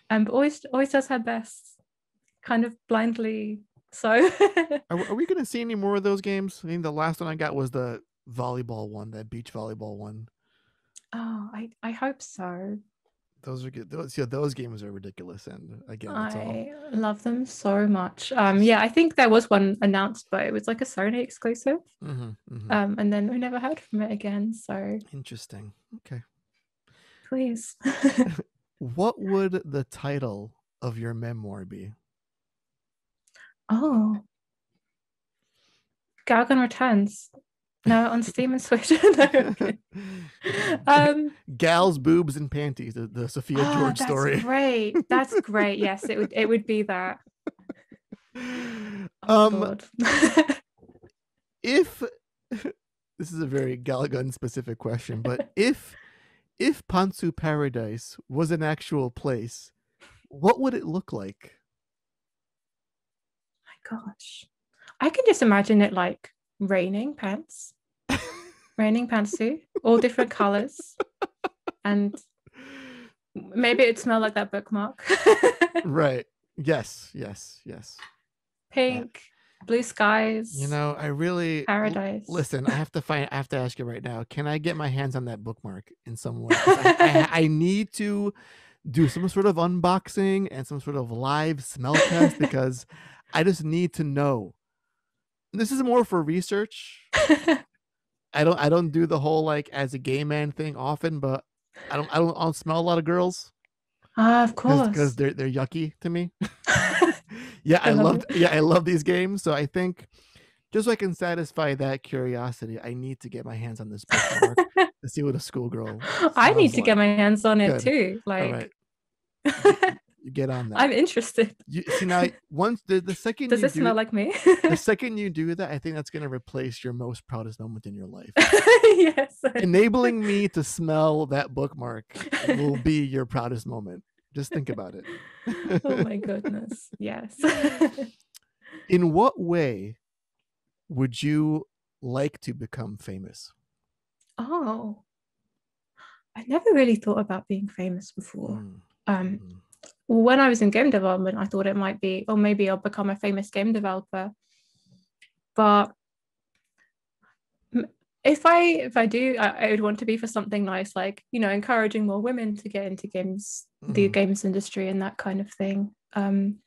but always does her best, kind of blindly. So are we gonna see any more of those games? I mean, the last one I got was the volleyball one, that beach volleyball one. Oh, I hope so. Those are good. Those games are ridiculous, and again, I love them so much. Yeah, I think there was one announced, but it was like a Sony exclusive. And then we never heard from it again. So interesting. Okay. Please. What would the title of your memoir be? Oh, Galagan Returns. No, on Steam and Switch. No, okay. Gal's boobs and panties, the Sophia Oh, George that's story. great. That's great. Yes, it would be that. Oh um Lord. if this is a very Galagan specific question, but if Pantsu Paradise was an actual place, what would it look like? My gosh. I can just imagine it like raining pants, raining pantsuit, all different colors, and maybe it'd smell like that bookmark. Right. Yes, yes, yes. Pink, blue skies, You know, I really paradise. listen. I have to ask you right now. Can I get my hands on that bookmark in some way? I need to do some sort of unboxing and some sort of live smell test because I just need to know. This is more for research. I don't do the whole like as a gay man thing often, but I don't smell a lot of girls Of because course. they're yucky to me. Yeah, I love it. I love these games, so I think just so I can satisfy that curiosity, I need to get my hands on this bookmark to see what a schoolgirl I need smells to get like. my hands on it Good. too. All Like, right. Get on that. I'm interested. You see now once the second Does you this do smell like me? the second you do that, I think that's going to replace your most proudest moment in your life. Yes. Enabling me to smell that bookmark will be your proudest moment. Just think about it. Oh my goodness. Yes. In what way would you like to become famous? Oh, I never really thought about being famous before. Um, Mm. when I was in game development, I thought it might be, or maybe I'll become a famous game developer. But if I do, I would want to be for something nice, like encouraging more women to get into games, the games industry, and that kind of thing. And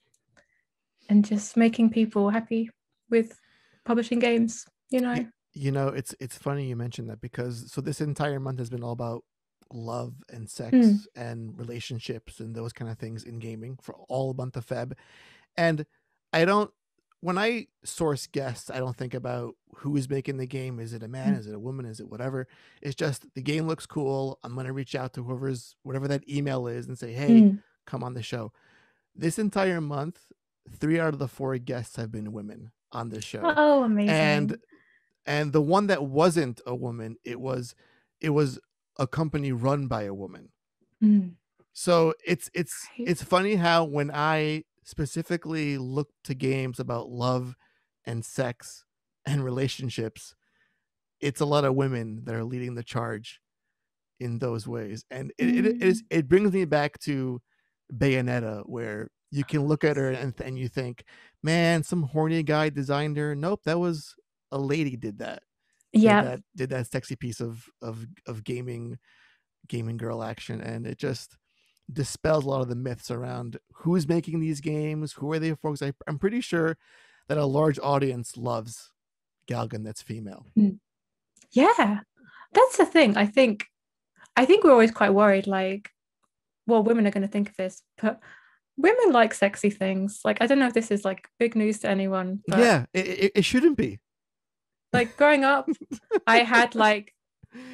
just making people happy with publishing games. You know, it's funny you mentioned that because so this entire month has been all about love and sex and relationships and those kind of things in gaming for all month of Feb. And I don't when I source guests, I don't think about who is making the game. Is it a man? Is it a woman? Is it whatever? It's just the game looks cool. I'm gonna reach out to whatever that email is and say, hey, come on the show. This entire month, 3 out of the 4 guests have been women on this show. Oh, amazing. And the one that wasn't a woman, it was a company run by a woman. So it's funny how when I specifically look to games about love and sex and relationships, it's a lot of women that are leading the charge in those ways. And it brings me back to Bayonetta, where you can look at her and you think, man, some horny guy designed her. Nope, that was a lady did that. Yeah. Did that sexy piece of gaming girl action, and it just dispels a lot of the myths around who's making these games, who are they for. I'm pretty sure that a large audience loves Galgan that's female. Yeah, that's the thing. I think we're always quite worried, like, well, women are going to think of this, but women like sexy things. Like, I don't know if this is like big news to anyone, but yeah, it shouldn't be. Like growing up, I had like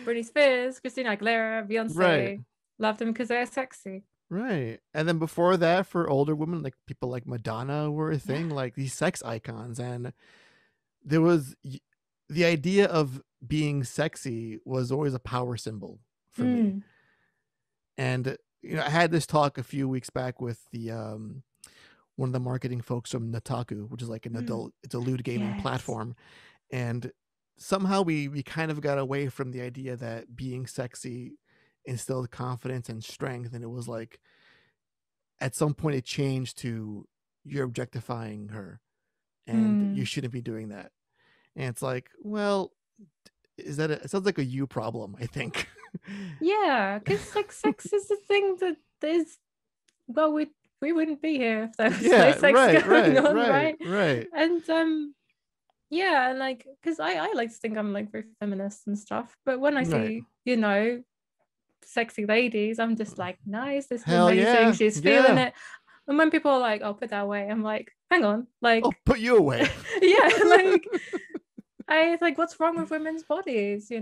Britney Spears, Christina Aguilera, Beyonce. Right. Loved them because they're sexy. Right. And then before that, for older women, like people like Madonna were a thing, like these sex icons. And there was the idea of being sexy was always a power symbol for me. And I had this talk a few weeks back with the one of the marketing folks from Nataku, which is like it's a lewd gaming platform. And somehow we kind of got away from the idea that being sexy instilled confidence and strength. And it was like, at some point it changed to you're objectifying her and you shouldn't be doing that. And it's like, well, it sounds like a you problem, I think. Yeah, because like sex is the thing that is, well, we wouldn't be here if there was no sex going on, right? And yeah, and like, because I like to think I'm like very feminist and stuff, but when I see sexy ladies, I'm just like, nice, this is amazing, she's feeling it. And when people are like, oh, put that away, I'm like, hang on, like, I'll put you away. yeah, like, I like, what's wrong with women's bodies? We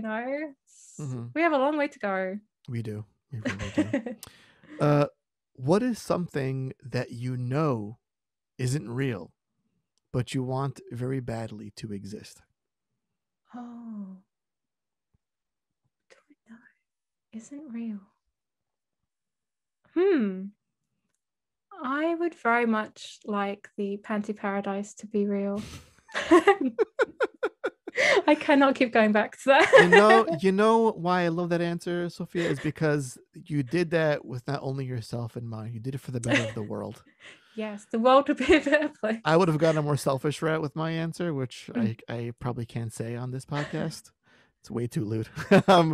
have a long way to go. We do. We really do. What is something that you know isn't real, but you want very badly to exist? Oh, do we know? Isn't real. I would very much like the panty paradise to be real. I cannot keep going back to that. You know why I love that answer, Sophia, is because you did that with not only yourself in mind, you did it for the better of the world. Yes, the world would be a better place. I would have gone a more selfish route with my answer, which I probably can't say on this podcast. It's way too lewd.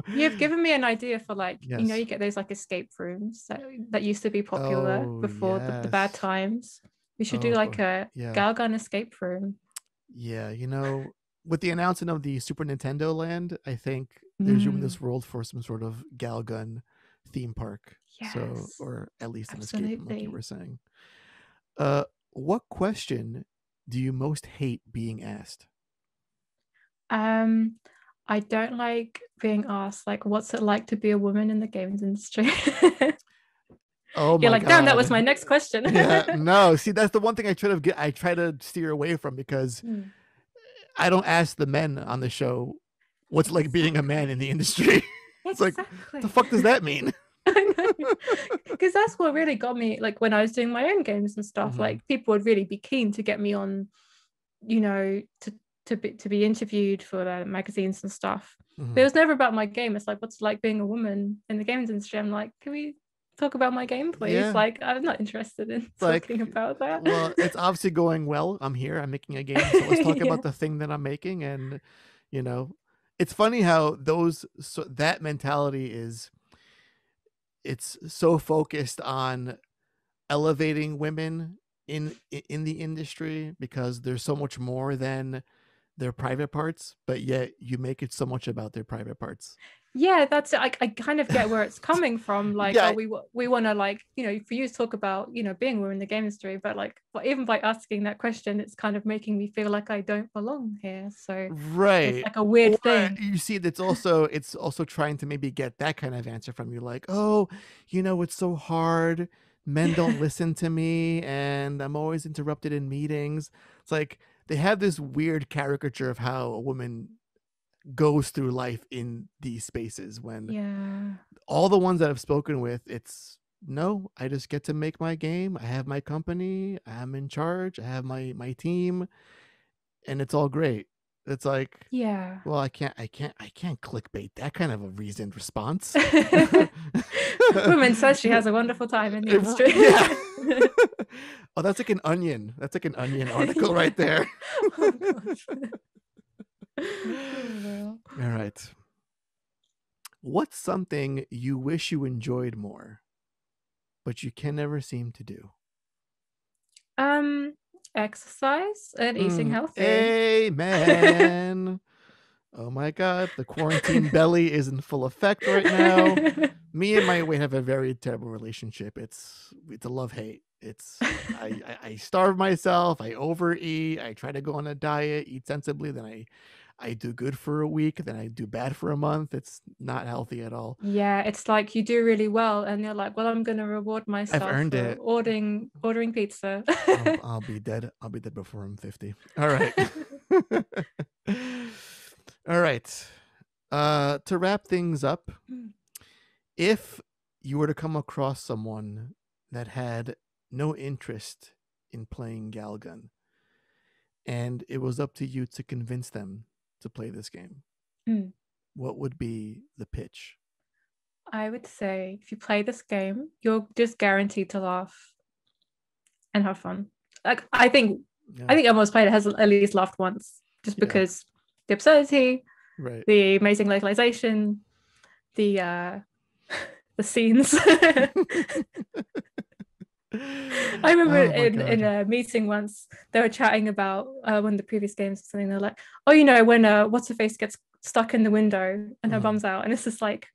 You've given me an idea for, like, yes. you get those like escape rooms that used to be popular before the bad times. We should do like a Galagan escape room. Yeah, with the announcement of the Super Nintendo Land, I think there's room in this world for some sort of Galagan theme park. Yes. So, or at least an Absolutely. escape room, like you were saying. What question do you most hate being asked? I don't like being asked, like, what's it like to be a woman in the games industry? Oh my You're like, God. damn, that was my next question. Yeah, no, see, that's the one thing I try to steer away from, because I don't ask the men on the show what's like being a man in the industry. It's like, what the fuck does that mean? I know, because that's what really got me, like, when I was doing my own games and stuff, like, people would really be keen to get me on, to be interviewed for the magazines and stuff. But it was never about my game. It's like, what's it like being a woman in the games industry? I'm like, can we talk about my game, please? Yeah. Like, I'm not interested in talking about that. Well, it's obviously going well. I'm here, I'm making a game, so let's talk about the thing that I'm making. And it's funny how that mentality is, it's so focused on elevating women in the industry, because there's so much more than their private parts, but yet you make it so much about their private parts. Yeah, that's it. I kind of get where it's coming from. Like, yeah. We want to, like, for you to talk about, being a woman in the game industry, but like, even by asking that question, it's kind of making me feel like I don't belong here. So right, it's like a weird thing. You see, it's also trying to maybe get that kind of answer from you, like, oh, it's so hard. Men don't listen to me, and I'm always interrupted in meetings. It's like they have this weird caricature of how a woman goes through life in these spaces, when all the ones that I've spoken with, it's no, I just get to make my game. I have my company. I'm in charge. I have my team, and it's all great. It's like, well, I can't clickbait that kind of a reasoned response. Woman says she has a wonderful time in the industry. Yeah. Oh, that's like an Onion. That's like an Onion article right there. Oh, gosh. All right. What's something you wish you enjoyed more, but you can never seem to do? Exercise and eating healthy. Amen. Oh my God, the quarantine belly is in full effect right now. Me and my weight have a very terrible relationship. It's a love-hate. It's I starve myself, I overeat, I try to go on a diet, eat sensibly, then I do good for a week, then I do bad for a month. It's not healthy at all. Yeah, it's like you do really well, and you're like, well, I'm going to reward myself. I've earned it. Ordering pizza. I'll be dead. I'll be dead before I'm 50. All right. All right. To wrap things up, if you were to come across someone that had no interest in playing Galagan, and it was up to you to convince them to play this game, what would be the pitch? I would say, if you play this game, you're just guaranteed to laugh and have fun. Like, I think everyone who's played it has at least laughed once, just because the absurdity, the amazing localization, the scenes. I remember in a meeting once, they were chatting about one of the previous games or something. They're like, oh, when what's her face gets stuck in the window and her bum's out, and it's just like,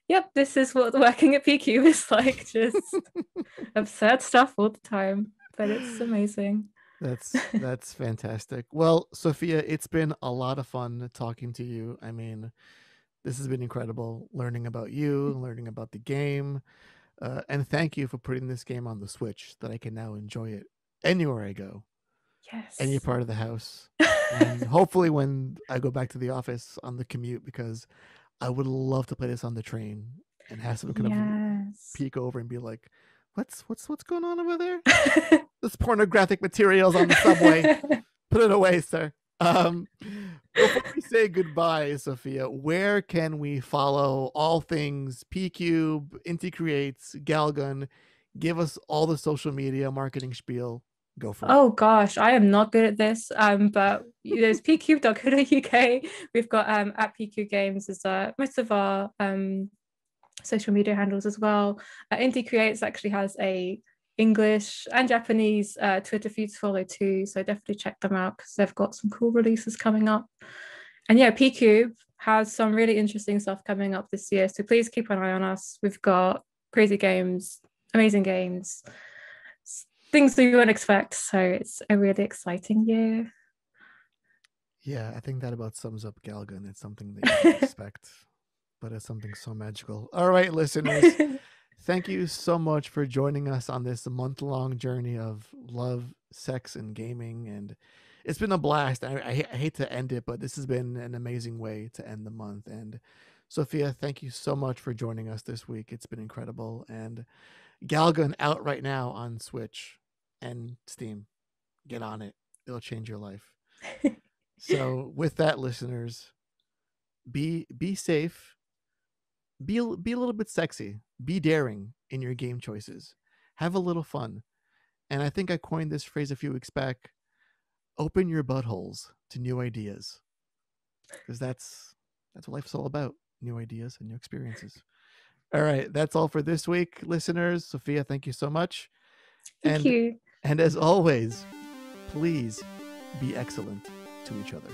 yep, this is what working at PQ is like, just absurd stuff all the time, but it's amazing. That's fantastic. Well, Sophia, it's been a lot of fun talking to you. I mean, this has been incredible learning about you, learning about the game. And thank you for putting this game on the Switch that I can now enjoy it anywhere I go, any Yes. part of the house. And hopefully when I go back to the office on the commute, because I would love to play this on the train and have someone kind of Yes. peek over and be like, what's going on over there? This pornographic materials on the subway. Put it away, sir. Before we say goodbye, Sophia, where can we follow all things P-Cube, Inti Creates, Galagan? Give us all the social media marketing spiel. Go for it. Oh gosh, I am not good at this. But there's pcube.co.uk. We've got at pcube games is most of our social media handles as well. Indie Creates actually has a English and Japanese Twitter feed to follow too, so definitely check them out because they've got some cool releases coming up. And yeah, P-Cube has some really interesting stuff coming up this year, so please keep an eye on us. We've got crazy games, amazing games, things that you wouldn't expect, so it's a really exciting year. Yeah, I think that about sums up Galagan. It's something that you don't expect, but it's something so magical. All right, listeners. Thank you so much for joining us on this month-long journey of love, sex, and gaming. And it's been a blast. I hate to end it, but this has been an amazing way to end the month. And Sophia, thank you so much for joining us this week. It's been incredible. And Galgan out right now on Switch and Steam. Get on it. It'll change your life. So with that, listeners, be safe. Be a little bit sexy. Be daring in your game choices. Have a little fun. And I think I coined this phrase a few weeks back. Open your buttholes to new ideas. Because that's what life's all about. New ideas and new experiences. All right, that's all for this week, listeners. Sophia, thank you so much. Thank you. And as always, please be excellent to each other.